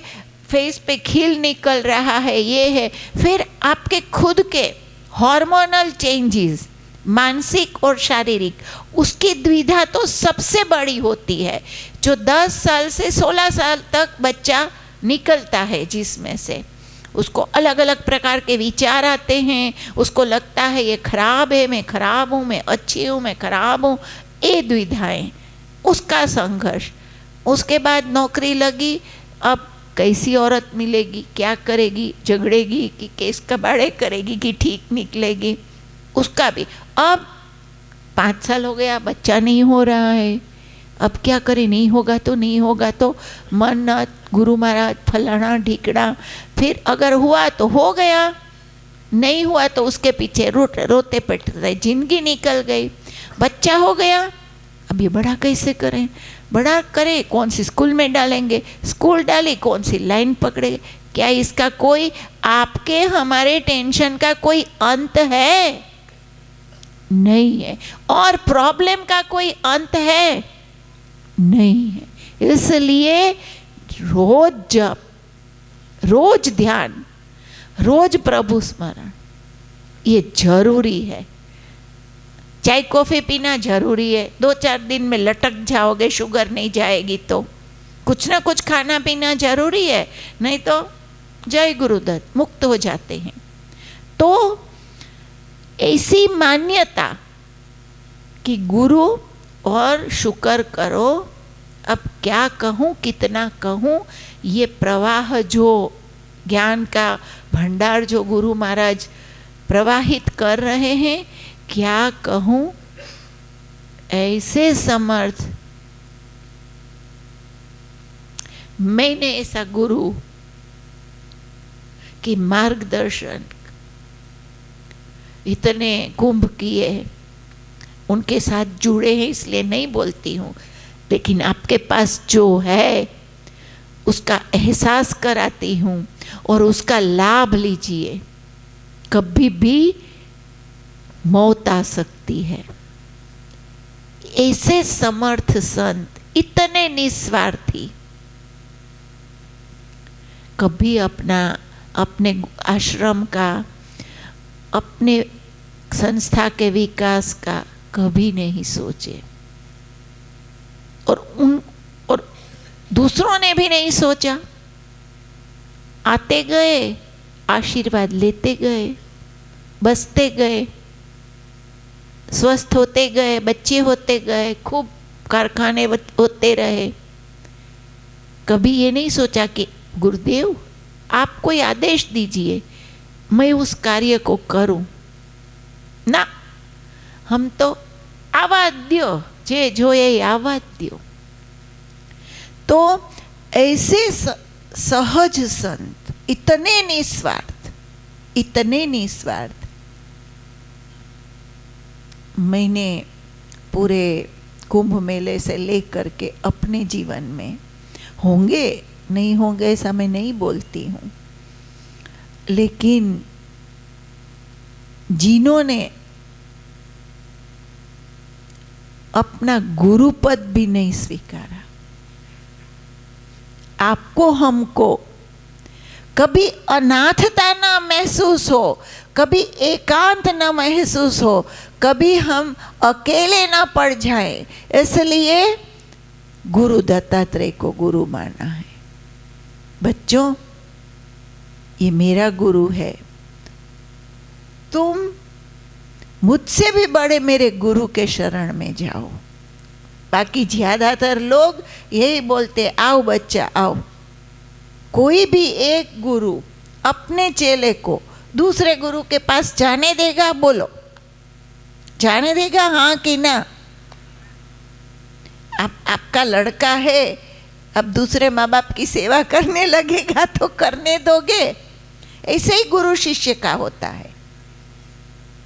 फेस पे खिल निकल रहा है, ये है। फिर आपके खुद के हार्मोनल चेंजेस, मानसिक और शारीरिक, उसकी द्विधा तो सबसे बड़ी होती है। जो 10 साल से 16 साल तक बच्चा निकलता है जिसमें से, उसको अलग अलग प्रकार के विचार आते हैं, उसको लगता है ये खराब है, मैं खराब हूँ, मैं अच्छी हूँ, मैं खराब हूँ, ये द्विधाएं, उसका संघर्ष। उसके बाद नौकरी लगी, अब कैसी औरत मिलेगी, क्या करेगी, झगड़ेगी कि केस कबाड़े करेगी कि ठीक निकलेगी, उसका भी। अब 5 साल हो गया, बच्चा नहीं हो रहा है, अब क्या करें, नहीं होगा तो नहीं होगा तो मन्नत, गुरु महाराज, फलाना ढिकड़ा। फिर अगर हुआ तो हो गया, नहीं हुआ तो उसके पीछे रोते पिटते जिंदगी निकल गई। बच्चा हो गया, अब ये बड़ा कैसे करें, बड़ा करे कौन सी स्कूल में डालेंगे, स्कूल डाली कौन सी लाइन पकड़े, क्या इसका कोई, आपके हमारे टेंशन का कोई अंत है? नहीं है। और प्रॉब्लम का कोई अंत है? नहीं है। इसलिए रोज जप, रोज ध्यान, रोज प्रभु स्मरण, ये जरूरी है। चाय कॉफ़ी पीना जरूरी है, 2-4 दिन में लटक जाओगे, शुगर नहीं जाएगी तो। कुछ ना कुछ खाना पीना जरूरी है, नहीं तो जय गुरुदत्त, मुक्त हो जाते हैं। तो ऐसी मान्यता कि गुरु और शुक्र करो, अब क्या कहूँ, कितना कहूँ, ये प्रवाह जो ज्ञान का भंडार जो गुरु महाराज प्रवाहित कर रहे हैं, क्या कहूँ, ऐसे समर्थ मैंने ऐसा गुरु की मार्गदर्शन इतने कुंभ किए, उनके साथ जुड़े हैं इसलिए नहीं बोलती हूँ, लेकिन आपके पास जो है उसका एहसास कराती हूँ और उसका लाभ लीजिए। कभी भी मौत आ सकती है। ऐसे समर्थ संत, इतने निस्वार्थी, कभी अपने आश्रम का, अपने संस्था के विकास का कभी नहीं सोचे, और दूसरों ने भी नहीं सोचा। आते गए, आशीर्वाद लेते गए, बसते गए, स्वस्थ होते गए, बच्चे होते गए, खूब कारखाने होते रहे। कभी ये नहीं सोचा कि गुरुदेव आप कोई आदेश दीजिए, मैं उस कार्य को करूं। ना, हम तो आवाज दो, जे जो ये आवाज दो। तो ऐसे सहज संत, इतने निस्वार्थ, इतने निस्वार्थ, मैंने पूरे कुंभ मेले से लेकर के अपने जीवन में होंगे, नहीं होंगे ऐसा मैं नहीं बोलती हूँ, लेकिन जिन्होंने अपना गुरु पद भी नहीं स्वीकारा, आपको हमको कभी अनाथता ना महसूस हो, कभी एकांत ना महसूस हो, कभी हम अकेले ना पड़ जाएं, इसलिए गुरु दत्तात्रेय को गुरु माना है। बच्चों, ये मेरा गुरु है, तुम मुझसे भी बड़े मेरे गुरु के शरण में जाओ। बाकी ज्यादातर लोग यही बोलते, आओ बच्चा आओ। कोई भी एक गुरु अपने चेले को दूसरे गुरु के पास जाने देगा? बोलो, जाने देगा हाँ कि ना? आपका लड़का है, अब दूसरे माँ बाप की सेवा करने लगेगा तो करने दोगे? ऐसे ही गुरु शिष्य का होता है।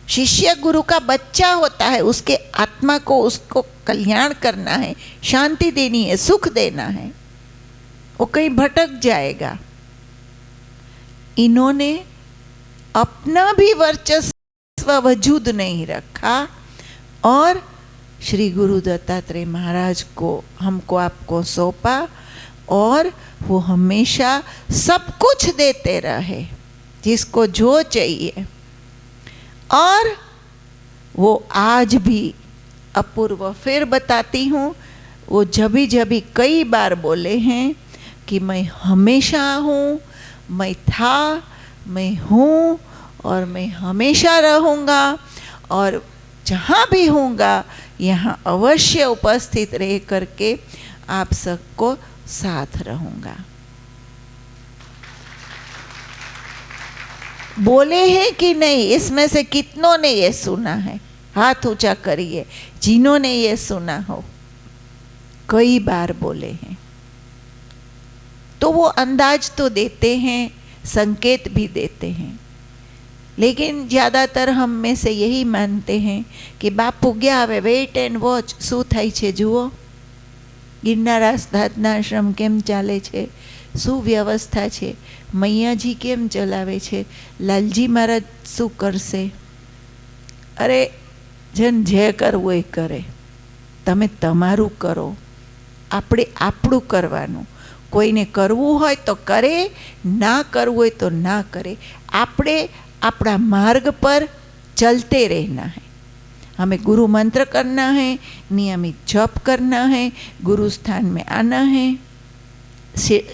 शिष्य गुरु का बच्चा होता है, उसके आत्मा को, उसको कल्याण करना है, शांति देनी है, सुख देना है। वो कहीं भटक जाएगा। इन्होंने अपना भी वर्चस्व वजूद नहीं रखा और श्री गुरु दत्तात्रेय महाराज को हमको आपको सौंपा और वो हमेशा सब कुछ देते रहे जिसको जो चाहिए, और वो आज भी अपूर्व। फिर बताती हूँ, वो जभी कई बार बोले हैं कि मैं हमेशा हूँ, मैं था, मैं हूँ और मैं हमेशा रहूँगा, और जहाँ भी होऊंगा यहाँ अवश्य उपस्थित रह करके आप सबको साथ रहूँगा। बोले हैं कि नहीं? इसमें से कितनों ने ये सुना है? हाथ ऊंचा करिए जिन्होंने ये सुना हो। कई बार बोले हैं तो वो अंदाज तो देते हैं, संकेत भी देते हैं, लेकिन ज़्यादातर हम में से यही मानते हैं कि बापू ગયા હવે વેઇટ એન્ડ વોચ, શું થાય છે જુઓ, ગિરનાર સાધનાશ્રમ કેમ ચાલે છે, શું વ્યવસ્થા છે, મૈયાજી કેમ ચલાવે છે, લાલજી મહારાજ શું કરશે? અરે જન જે કરવું એ કરે, તમે તમારું કરો, આપણે આપણું કરવાનું। કોઈને કરવું હોય તો કરે, ના કરવું હોય તો ના કરે। આપણે अपना मार्ग पर चलते रहना है। हमें गुरु मंत्र करना है, नियमित जप करना है, गुरु स्थान में आना है।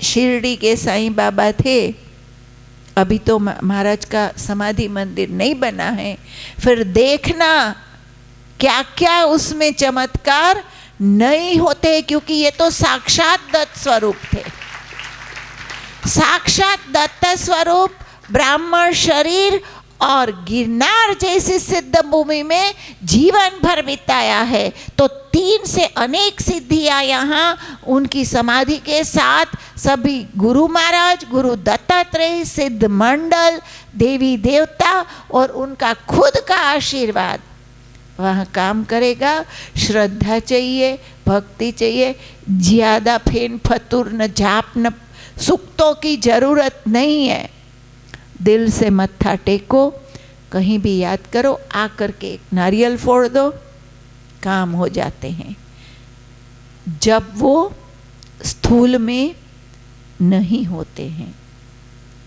शिरडी के साईं बाबा थे, अभी तो महाराज का समाधि मंदिर नहीं बना है। फिर देखना क्या क्या उसमें चमत्कार नहीं होते, क्योंकि ये तो साक्षात दत्त स्वरूप थे। साक्षात दत्त स्वरूप ब्राह्मण शरीर और गिरनार जैसी सिद्ध भूमि में जीवन भर बिताया है, तो 3 से अनेक सिद्धियां यहाँ उनकी समाधि के साथ सभी गुरु महाराज, गुरु दत्तात्रेय, सिद्ध मंडल, देवी देवता और उनका खुद का आशीर्वाद वहाँ काम करेगा। श्रद्धा चाहिए, भक्ति चाहिए, ज़्यादा फेन फतूर न जाप न सुक्तों की जरूरत नहीं है। दिल से मत्था टेको, कहीं भी याद करो, आकर के एक नारियल फोड़ दो, काम हो जाते हैं। जब वो स्थूल में नहीं होते हैं,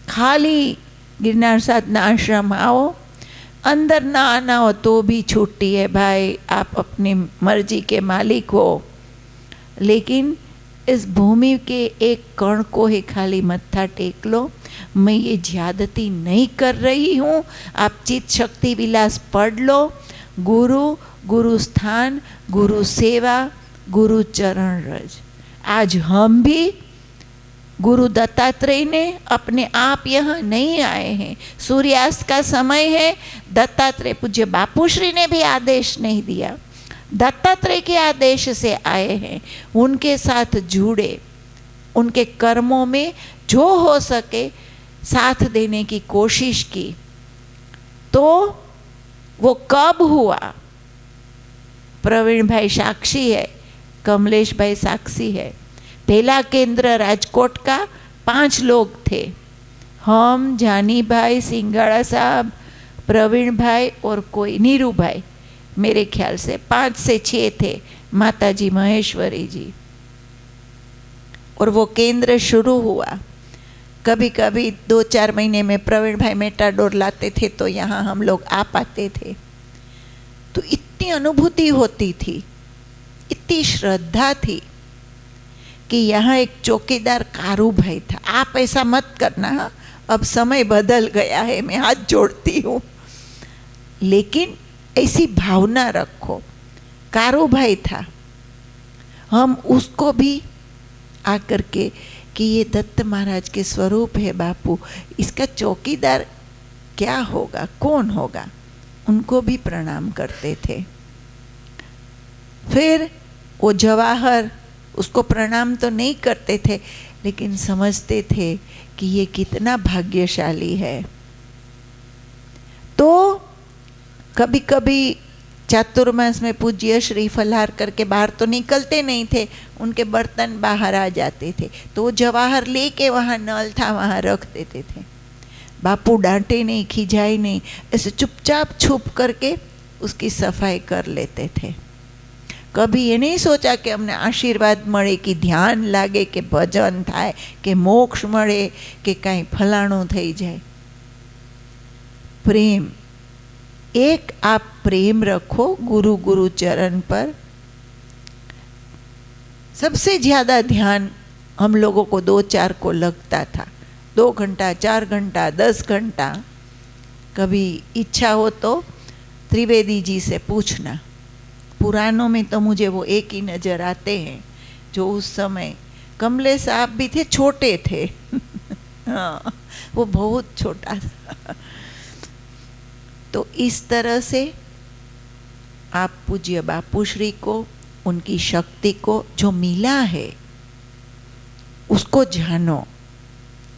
खाली गिरनार साधना आश्रम आओ, अंदर ना आना हो तो भी छुट्टी है भाई, आप अपनी मर्जी के मालिक हो, लेकिन इस भूमि के एक कण को ही खाली मत्था टेक लो। मैं ये ज्यादती नहीं कर रही हूँ, आप चित शक्ति विलास पढ़ लो। गुरु, गुरु स्थान, गुरु सेवा, गुरु चरण रज। आज हम भी गुरु दत्तात्रेय ने अपने आप यहाँ नहीं आए हैं, सूर्यास्त का समय है, दत्तात्रेय पूज्य बापूश्री ने भी आदेश नहीं दिया, दत्तात्रेय के आदेश से आए हैं। उनके साथ जुड़े, उनके कर्मों में जो हो सके साथ देने की कोशिश की। तो वो कब हुआ? प्रवीण भाई साक्षी है, कमलेश भाई साक्षी है। पहला केंद्र राजकोट का 5 लोग थे, हम, जानी भाई, सिंगाड़ा साहब, प्रवीण भाई और कोई नीरू भाई, मेरे ख्याल से 5 से 6 थे, माताजी महेश्वरी जी। और वो केंद्र शुरू हुआ। कभी कभी 2-4 महीने में प्रवीण भाई मेटाडोर लाते थे तो यहाँ हम लोग आ पाते थे। तो इतनी अनुभूति होती थी, इतनी श्रद्धा थी कि यहाँ एक चौकीदार कारू भाई था। आप ऐसा मत करना, हाँ? अब समय बदल गया है, मैं हाथ जोड़ती हूँ, लेकिन ऐसी भावना रखो। कारू भाई था, हम उसको भी आकर के कि ये दत्त महाराज के स्वरूप है बापू, इसका चौकीदार क्या होगा, कौन होगा, उनको भी प्रणाम करते थे। फिर वो जवाहर, उसको प्रणाम तो नहीं करते थे, लेकिन समझते थे कि ये कितना भाग्यशाली है। तो कभी कभी चातुर्मास में पूज्य श्री फलाहार करके बाहर तो निकलते नहीं थे, उनके बर्तन बाहर आ जाते थे, तो वो जवाहर लेके वहाँ नल था वहाँ रख देते थे। बापू डांटे नहीं, खिजाए नहीं, ऐसे चुपचाप छुप करके उसकी सफाई कर लेते थे। कभी ये नहीं सोचा कि अમને आशीर्वाद મળે, कि ध्यान लागे, कि भजन थाय, कि मोक्ष મળે, कि कांई फलाणुं थई जाए। प्रेम, एक आप प्रेम रखो गुरु गुरु चरण पर। सबसे ज़्यादा ध्यान हम लोगों को 2-4 को लगता था, 2 घंटा, 4 घंटा, 10 घंटा। कभी इच्छा हो तो त्रिवेदी जी से पूछना। पुराणों में तो मुझे वो एक ही नज़र आते हैं जो उस समय कमले साहब भी थे, छोटे थे हाँ, वो बहुत छोटा था। तो इस तरह से आप पूज्य बापूश्री को, उनकी शक्ति को जो मिला है उसको जानो।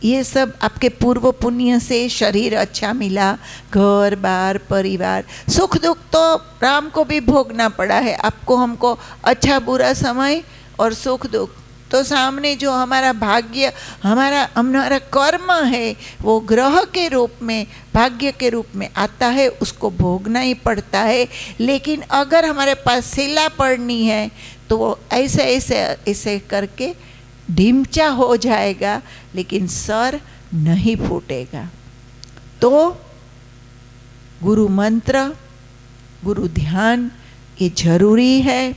ये सब आपके पूर्व पुण्य से शरीर अच्छा मिला, घर बार परिवार, सुख दुख तो राम को भी भोगना पड़ा है, आपको हमको अच्छा बुरा समय और सुख दुख तो सामने जो हमारा भाग्य, हमारा कर्म है वो ग्रह के रूप में, भाग्य के रूप में आता है, उसको भोगना ही पड़ता है। लेकिन अगर हमारे पास सिला पड़नी है तो वो ऐसे ऐसे ऐसे करके ढिमचा हो जाएगा, लेकिन सर नहीं फूटेगा। तो गुरु मंत्र, गुरु ध्यान ये जरूरी है।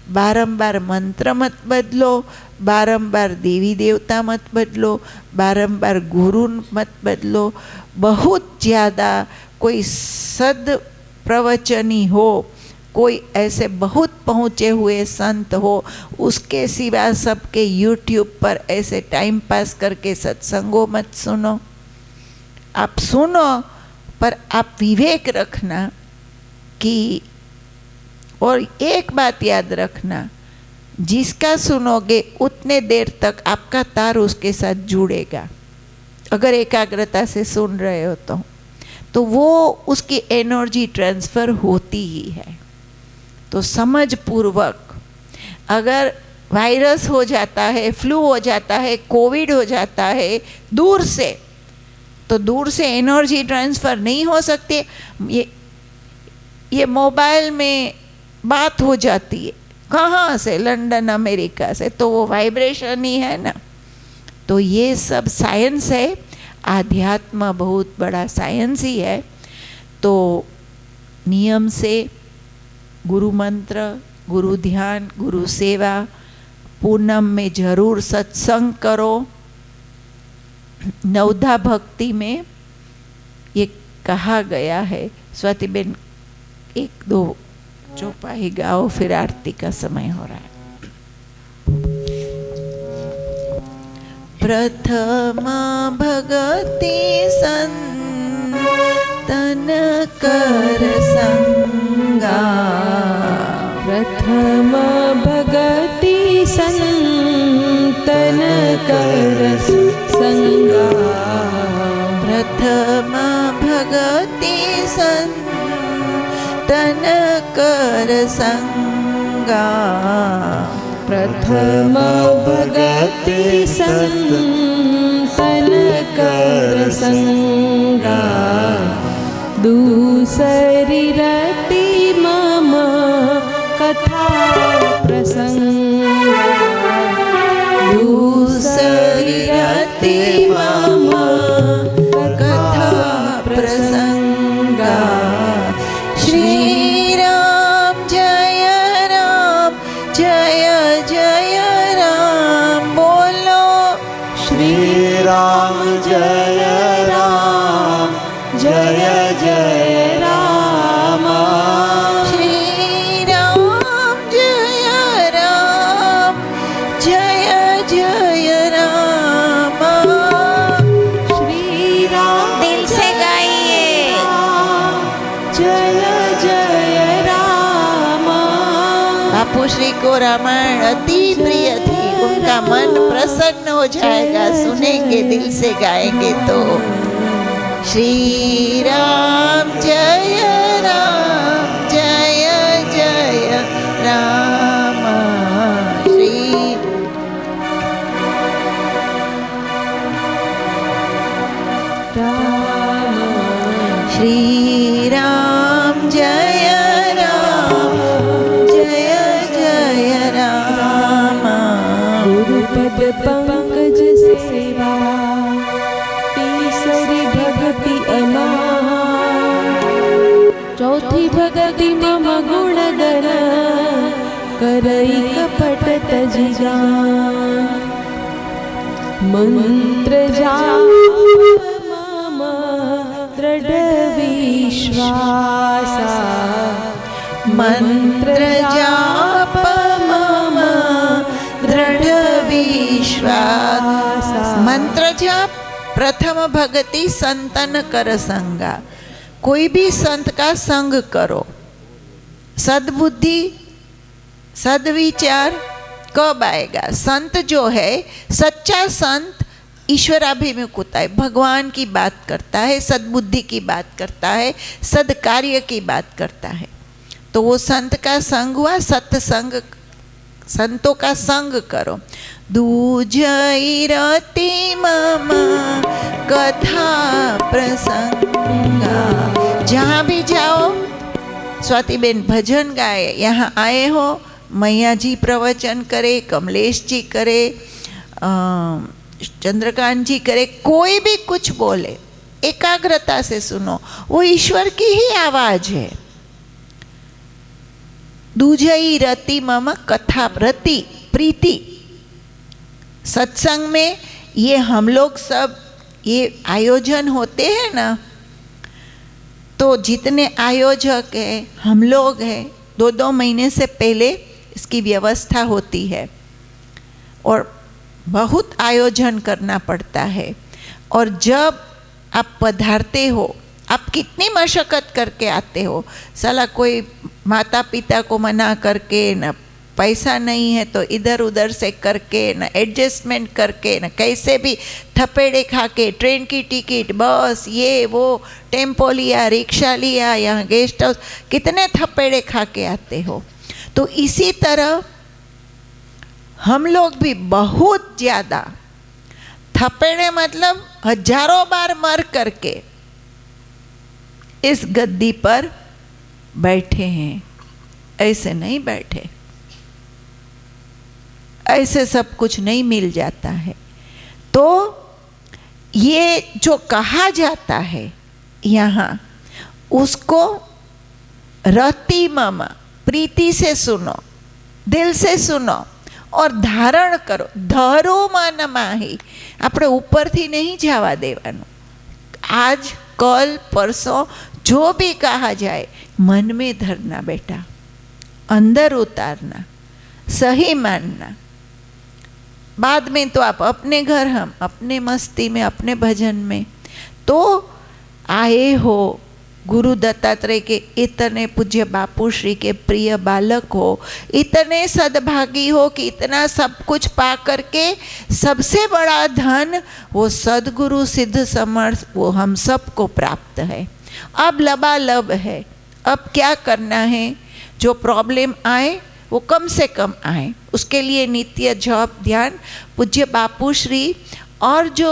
बारंबार मंत्र मत बदलो, बारंबार देवी देवता मत बदलो, बारंबार गुरु मत बदलो। बहुत ज़्यादा कोई सद प्रवचनी हो, कोई ऐसे बहुत पहुँचे हुए संत हो, उसके सिवा सबके यूट्यूब पर ऐसे टाइम पास करके सत्संगों मत सुनो। आप सुनो पर आप विवेक रखना कि, और एक बात याद रखना, जिसका सुनोगे उतने देर तक आपका तार उसके साथ जुड़ेगा। अगर एकाग्रता से सुन रहे हो तो वो उसकी एनर्जी ट्रांसफ़र होती ही है। तो समझ पूर्वक, अगर वायरस हो जाता है, फ्लू हो जाता है, कोविड हो जाता है दूर से, तो दूर से एनर्जी ट्रांसफ़र नहीं हो सकती। ये मोबाइल में बात हो जाती है, कहाँ से? लंदन अमेरिका से, तो वो वाइब्रेशन ही है ना। तो ये सब साइंस है, आध्यात्म बहुत बड़ा साइंस ही है। तो नियम से गुरु मंत्र, गुरु ध्यान, गुरु सेवा, पूनम में जरूर सत्संग करो। नवधा भक्ति में ये कहा गया है। स्वाति बेन 1-2 चौपाई गाओ, फिर आरती का समय हो रहा है। प्रथम भगति संतन कर संगा, प्रथम भगति संतन कर संगा, प्रथम भगति संतन कर संगा, प्रथम भगति संतन कर संगा, दूसरी रति मम कथा प्रसंगा, दूसरी रति मम कथा प्रसंगा। श्री राम जय जय राम, बोलो श्री राम जय जय राम, श्री राम जय जय राम। श्री राम दिल से गाइए। जय जय राम। बापू श्री को रामायण अति प्रिय थी, उनका मन प्रसन्न हो जाएगा सुनेंगे, दिल से गाएंगे तो। श्री राम जय जय राम। श्री राम जय जय राम। गुरुपद पंकज सेवा, तीसरी भगति अमार, चौथी भगति मम गुण गण, करई कपट तजि जान, मंत्र जाप मम दृढ़ विश्वासा, मंत्र जाप मम दृढ़ विश्वास। मंत्र जाप प्रथम भगति संतन कर संगा, कोई भी संत का संग करो। सद्बुद्धि सद्विचार कब आएगा? संत जो है, सच्चा संत ईश्वराभिमुख होता है, भगवान की बात करता है, सद्बुद्धि की बात करता है, सद्कार्य की बात करता है, तो वो संत का संग हुआ। सत्संग, संतों का संग करो। दूजई रति मम कथा प्रसंगा, जहाँ भी जाओ स्वाति बेन भजन गाए, यहाँ आए हो, मैया जी प्रवचन करे, कमलेश जी करे, चंद्रकांत जी करे, कोई भी कुछ बोले, एकाग्रता से सुनो, वो ईश्वर की ही आवाज है। दूजई रति मम कथा, रति प्रीति। सत्संग में ये हम लोग सब ये आयोजन होते हैं ना, तो जितने आयोजक हैं हम लोग हैं, 2-2 महीने से पहले इसकी व्यवस्था होती है और बहुत आयोजन करना पड़ता है। और जब आप पधारते हो, आप कितनी मशक्क़त करके आते हो, साला कोई माता पिता को मना करके, न पैसा नहीं है तो इधर उधर से करके, न एडजस्टमेंट करके, न कैसे भी थपेड़े खा के, ट्रेन की टिकट, बस, ये वो, टेम्पो लिया, रिक्शा लिया, यहाँ गेस्ट हाउस, कितने थपेड़े खा के आते हो। तो इसी तरह हम लोग भी बहुत ज़्यादा थपेड़े, मतलब हजारों बार मर करके इस गद्दी पर बैठे हैं। ऐसे नहीं बैठे, ऐसे सब कुछ नहीं मिल जाता है। तो ये जो कहा जाता है यहाँ, उसको रति मम, प्रीति से सुनो, दिल से सुनो और धारण करो। धरो मन माही, આપણે ઉપરથી नहीं जावा देवानु। आज कल परसों जो भी कहा जाए मन में धरना बेटा, अंदर उतारना, सही मानना। बाद में तो आप अपने घर, हम अपने मस्ती में, अपने भजन में। तो आए हो गुरु दत्तात्रेय के इतने पूज्य बापू श्री के प्रिय बालक हो, इतने सद्भागी हो कि इतना सब कुछ पा करके सबसे बड़ा धन वो सद्गुरु सिद्ध समर्थ वो हम सबको प्राप्त है। अब लबालब है, अब क्या करना है? जो प्रॉब्लम आए वो कम से कम आए। उसके लिए नित्य जप ध्यान पूज्य बापू श्री और जो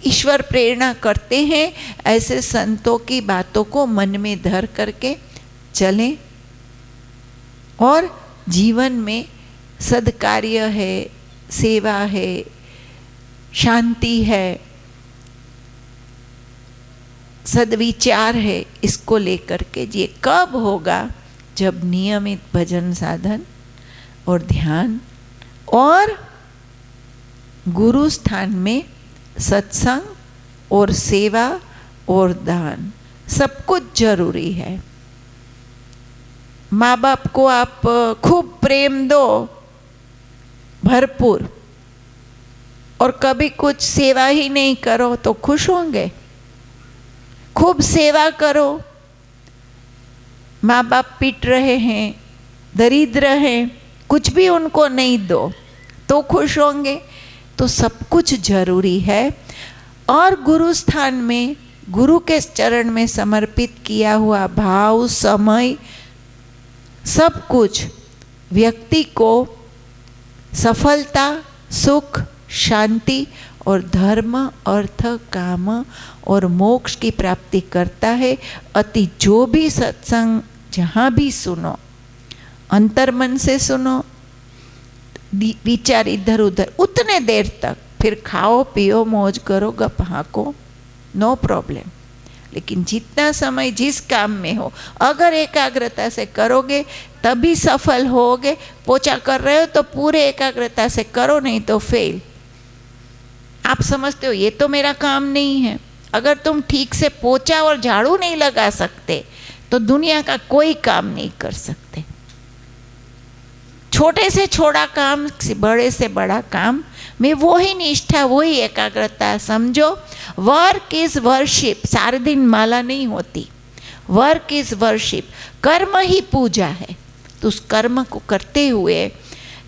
ईश्वर प्रेरणा करते हैं ऐसे संतों की बातों को मन में धर करके चलें और जीवन में सद्कार्य है, सेवा है, शांति है, सद्विचार है, इसको लेकर के ये कब होगा? जब नियमित भजन साधन और ध्यान और गुरु स्थान में सत्संग और सेवा और दान सब कुछ जरूरी है। माँ बाप को आप खूब प्रेम दो भरपूर और कभी कुछ सेवा ही नहीं करो तो खुश होंगे? खूब सेवा करो, माँ बाप पीट रहे हैं, दरिद्र हैं, कुछ भी उनको नहीं दो तो खुश होंगे? तो सब कुछ जरूरी है। और गुरु स्थान में गुरु के चरण में समर्पित किया हुआ भाव, समय, सब कुछ व्यक्ति को सफलता, सुख, शांति और धर्म, अर्थ, काम और मोक्ष की प्राप्ति करता है। अति जो भी सत्संग जहाँ भी सुनो, अंतर्मन से सुनो, विचार इधर उधर उतने देर तक, फिर खाओ पियो मौज करो गप हाँको, नो प्रॉब्लम। लेकिन जितना समय जिस काम में हो अगर एकाग्रता से करोगे तभी सफल होगे। पोछा कर रहे हो तो पूरे एकाग्रता से करो, नहीं तो फेल। आप समझते हो ये तो मेरा काम नहीं है। अगर तुम ठीक से पोछा और झाड़ू नहीं लगा सकते तो दुनिया का कोई काम नहीं कर सकते। छोटे से छोटा काम, बड़े से बड़ा काम में वही निष्ठा, वही एकाग्रता समझो। वर्क इज वर्शिप, सारे दिन माला नहीं होती। वर्क इज वर्शिप, कर्म ही पूजा है। तो उस कर्म को करते हुए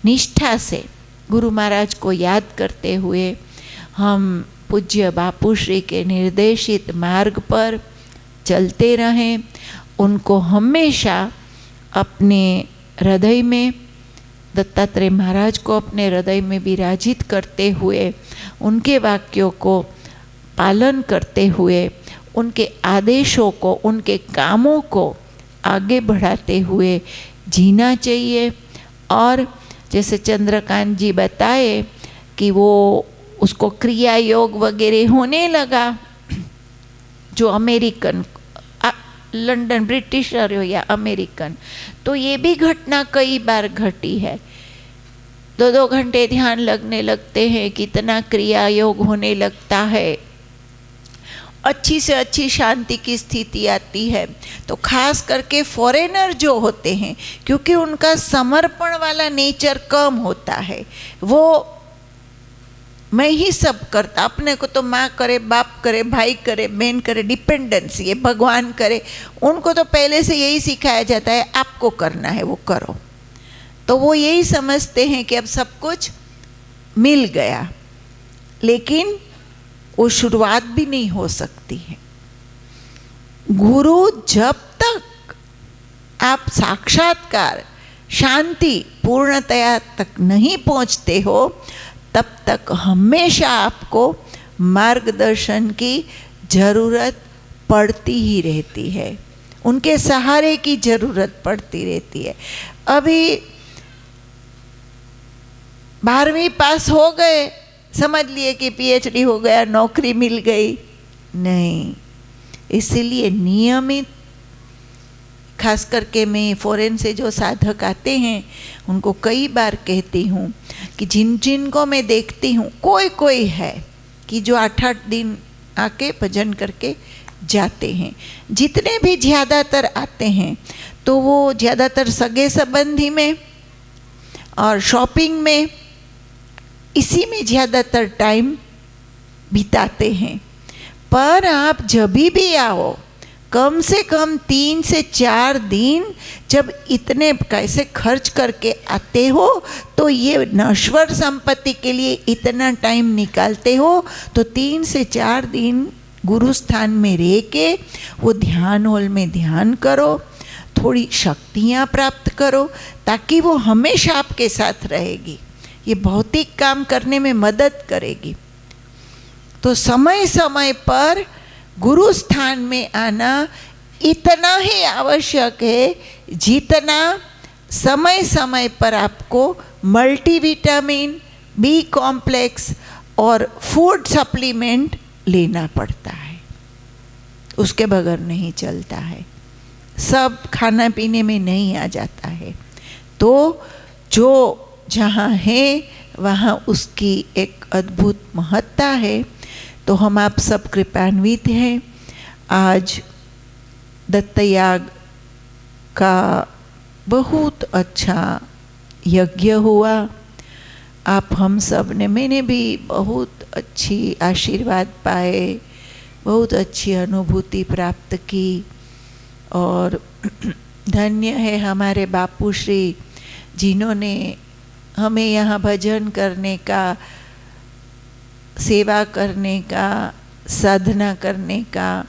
निष्ठा से गुरु महाराज को याद करते हुए हम पूज्य बापू श्री के निर्देशित मार्ग पर चलते रहें। उनको हमेशा अपने हृदय में, दत्तात्रेय महाराज को अपने हृदय में विराजित करते हुए, उनके वाक्यों को पालन करते हुए, उनके आदेशों को, उनके कामों को आगे बढ़ाते हुए जीना चाहिए। और जैसे चंद्रकांत जी बताए कि वो उसको क्रिया योग वगैरह होने लगा, जो अमेरिकन, लंदन ब्रिटिशर हो या अमेरिकन, तो ये भी घटना कई बार घटी है। 2-2 घंटे ध्यान लगने लगते हैं, कितना क्रिया योग होने लगता है, अच्छी से अच्छी शांति की स्थिति आती है। तो खास करके फॉरेनर जो होते हैं, क्योंकि उनका समर्पण वाला नेचर कम होता है, वो मैं ही सब करता, अपने को तो माँ करे, बाप करे, भाई करे, बहन करे, डिपेंडेंसी है, भगवान करे, उनको तो पहले से यही सिखाया जाता है आपको करना है वो करो। तो वो यही समझते हैं कि अब सब कुछ मिल गया, लेकिन वो शुरुआत भी नहीं हो सकती है। गुरु जब तक आप साक्षात्कार, शांति, पूर्णतया तक नहीं पहुंचते हो तब तक हमेशा आपको मार्गदर्शन की जरूरत पड़ती ही रहती है, उनके सहारे की जरूरत पड़ती रहती है। अभी 12वीं पास हो गए, समझ लिए कि पीएचडी हो गया, नौकरी मिल गई, नहीं। इसीलिए नियमित, खास करके मैं फॉरेन से जो साधक आते हैं उनको कई बार कहती हूँ कि जिनको मैं देखती हूँ, कोई है कि जो 8-8 दिन आके भजन करके जाते हैं। जितने भी ज़्यादातर आते हैं तो वो ज़्यादातर सगे संबंधी में और शॉपिंग में, इसी में ज़्यादातर टाइम बिताते हैं। पर आप जब भी आओ, कम से कम 3 से 4 दिन जब इतने पैसे खर्च करके आते हो, तो ये नश्वर संपत्ति के लिए इतना टाइम निकालते हो, तो 3 से 4 दिन गुरु स्थान में रह के वो ध्यान हॉल में ध्यान करो। थोड़ी शक्तियाँ प्राप्त करो ताकि वो हमेशा आपके साथ रहेगी। ये भौतिक काम करने में मदद करेगी। तो समय समय पर गुरु स्थान में आना इतना ही आवश्यक है जितना समय समय पर आपको मल्टीविटामिन, बी कॉम्प्लेक्स और फूड सप्लीमेंट लेना पड़ता है। उसके बगैर नहीं चलता है, सब खाना पीने में नहीं आ जाता है। तो जो जहाँ है वहाँ उसकी एक अद्भुत महत्ता है। तो हम आप सब कृपान्वित हैं। आज दत्तयाग का बहुत अच्छा यज्ञ हुआ। आप हम सब ने, मैंने भी बहुत अच्छी आशीर्वाद पाए, बहुत अच्छी अनुभूति प्राप्त की। और धन्य है हमारे बापू श्री जिन्होंने हमें यहाँ भजन करने का, सेवा करने का, साधना करने का,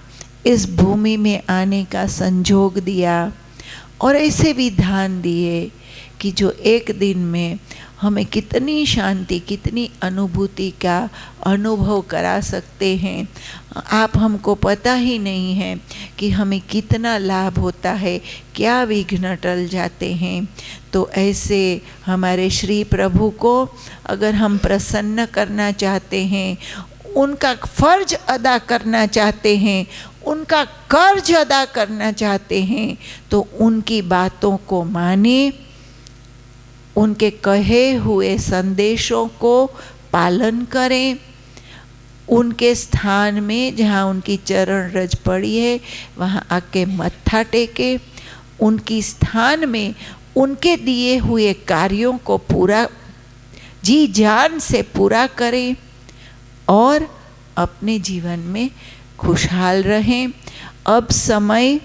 इस भूमि में आने का संजोग दिया और ऐसे विधान दिए कि जो एक दिन में हमें कितनी शांति, कितनी अनुभूति का अनुभव करा सकते हैं। आप हमको पता ही नहीं है कि हमें कितना लाभ होता है, क्या विघ्न टल जाते हैं। तो ऐसे हमारे श्री प्रभु को अगर हम प्रसन्न करना चाहते हैं, उनका फर्ज अदा करना चाहते हैं, उनका कर्ज अदा करना चाहते हैं, तो उनकी बातों को माने, उनके कहे हुए संदेशों को पालन करें, उनके स्थान में जहाँ उनकी चरण रज पड़ी है वहाँ आके मत्था टेके, उनकी स्थान में उनके दिए हुए कार्यों को पूरा जी जान से पूरा करें और अपने जीवन में खुशहाल रहें। अब समय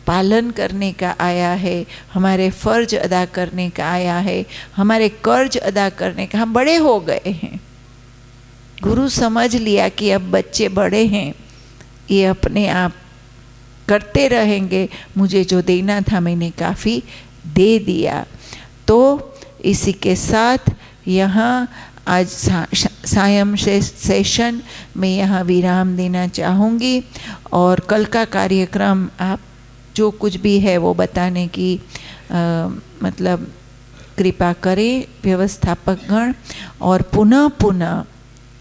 पालन करने का आया है, हमारे फर्ज अदा करने का आया है, हमारे कर्ज अदा करने का। हम बड़े हो गए हैं, गुरु समझ लिया कि अब बच्चे बड़े हैं, ये अपने आप करते रहेंगे, मुझे जो देना था मैंने काफ़ी दे दिया। तो इसी के साथ यहाँ आज सायं सेशन में यहाँ विराम देना चाहूँगी और कल का कार्यक्रम आप जो कुछ भी है वो बताने की मतलब कृपा करें व्यवस्थापक गण। और पुनः पुनः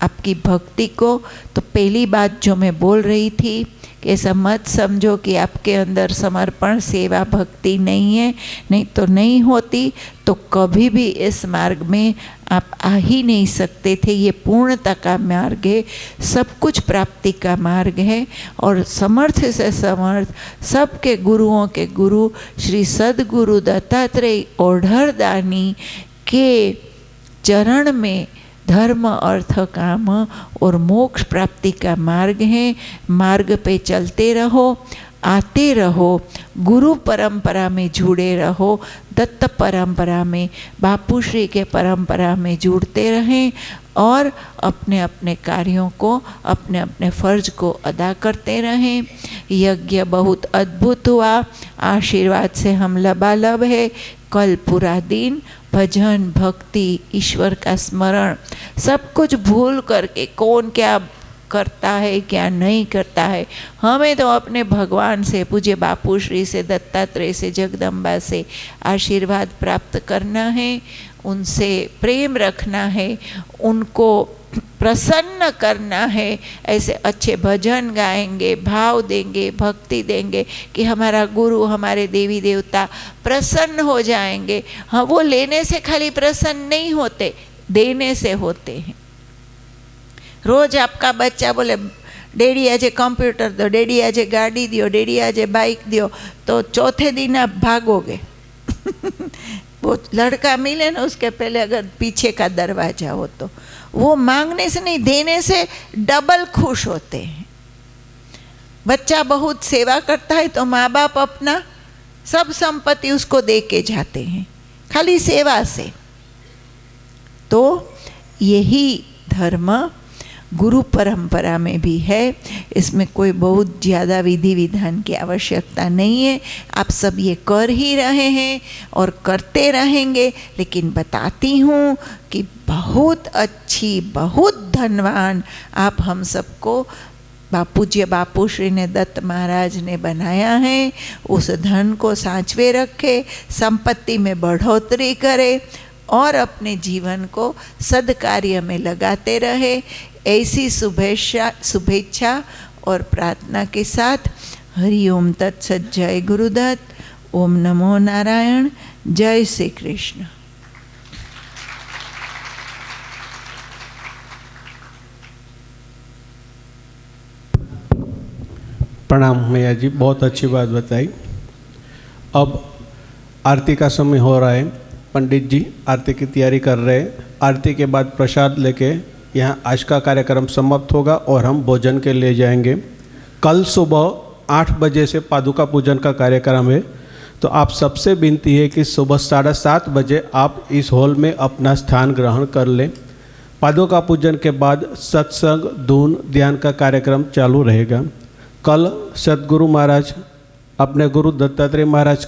आपकी भक्ति को, तो पहली बात जो मैं बोल रही थी कि ऐसा मत समझो कि आपके अंदर समर्पण सेवा भक्ति नहीं है, नहीं तो नहीं होती तो कभी भी इस मार्ग में आप आ ही नहीं सकते थे। ये पूर्णता का मार्ग है, सब कुछ प्राप्ति का मार्ग है। और समर्थ से समर्थ सबके गुरुओं के गुरु श्री सद्गुरु दत्तात्रेय ओढ़रदानी के चरण में धर्म, अर्थ, काम और मोक्ष प्राप्ति का मार्ग है। मार्ग पे चलते रहो, आते रहो, गुरु परंपरा में जुड़े रहो, दत्त परंपरा में, बापू श्री के परंपरा में जुड़ते रहें और अपने अपने कार्यों को, अपने अपने फर्ज को अदा करते रहें। यज्ञ बहुत अद्भुत हुआ, आशीर्वाद से हम लबालब है। कल पूरा दिन भजन, भक्ति, ईश्वर का स्मरण, सब कुछ भूल करके कौन क्या करता है क्या नहीं करता है, हमें तो अपने भगवान से, पूज्य बापू श्री से, दत्तात्रेय से, जगदम्बा से आशीर्वाद प्राप्त करना है, उनसे प्रेम रखना है, उनको प्रसन्न करना है। ऐसे अच्छे भजन गाएंगे, भाव देंगे, भक्ति देंगे कि हमारा गुरु, हमारे देवी देवता प्रसन्न हो जाएंगे। हाँ, वो लेने से खाली प्रसन्न नहीं होते, देने से होते हैं। रोज आपका बच्चा बोले डैडी आज कंप्यूटर दो, डैडी आज गाड़ी दियो, डैडी आज बाइक दियो, तो चौथे दिन आप भागोगे। वो लड़का मिले ना, उसके पहले अगर पीछे का दरवाजा हो तो वो मांगने से नहीं, देने से डबल खुश होते हैं। बच्चा बहुत सेवा करता है तो माँ बाप अपना सब संपत्ति उसको दे के जाते हैं, खाली सेवा से। तो यही धर्म गुरु परंपरा में भी है। इसमें कोई बहुत ज़्यादा विधि विधान की आवश्यकता नहीं है। आप सब ये कर ही रहे हैं और करते रहेंगे, लेकिन बताती हूँ कि बहुत अच्छी, बहुत धनवान आप हम सबको पूज्य बापूश्री ने दत्त महाराज ने बनाया है। उस धन को सांचवे रखे, संपत्ति में बढ़ोतरी करे और अपने जीवन को सदकार्य में लगाते रहे। ऐसी शुभेच्छा और प्रार्थना के साथ हरि ओम तत्सत। जय गुरुदत्त। ओम नमो नारायण। जय श्री कृष्ण। प्रणाम मैया जी, बहुत अच्छी बात बताई। अब आरती का समय हो रहा है। पंडित जी आरती की तैयारी कर रहे हैं। आरती के बाद प्रसाद लेके यहाँ आज का कार्यक्रम समाप्त होगा और हम भोजन के लिए जाएंगे। कल सुबह 8 बजे से पादुका पूजन का कार्यक्रम है, तो आप सबसे विनती है कि सुबह 7:30 बजे आप इस हॉल में अपना स्थान ग्रहण कर लें। पादुका पूजन के बाद सत्संग, धून, ध्यान का कार्यक्रम चालू रहेगा। कल सद्गुरु महाराज अपने गुरु दत्तात्रेय महाराज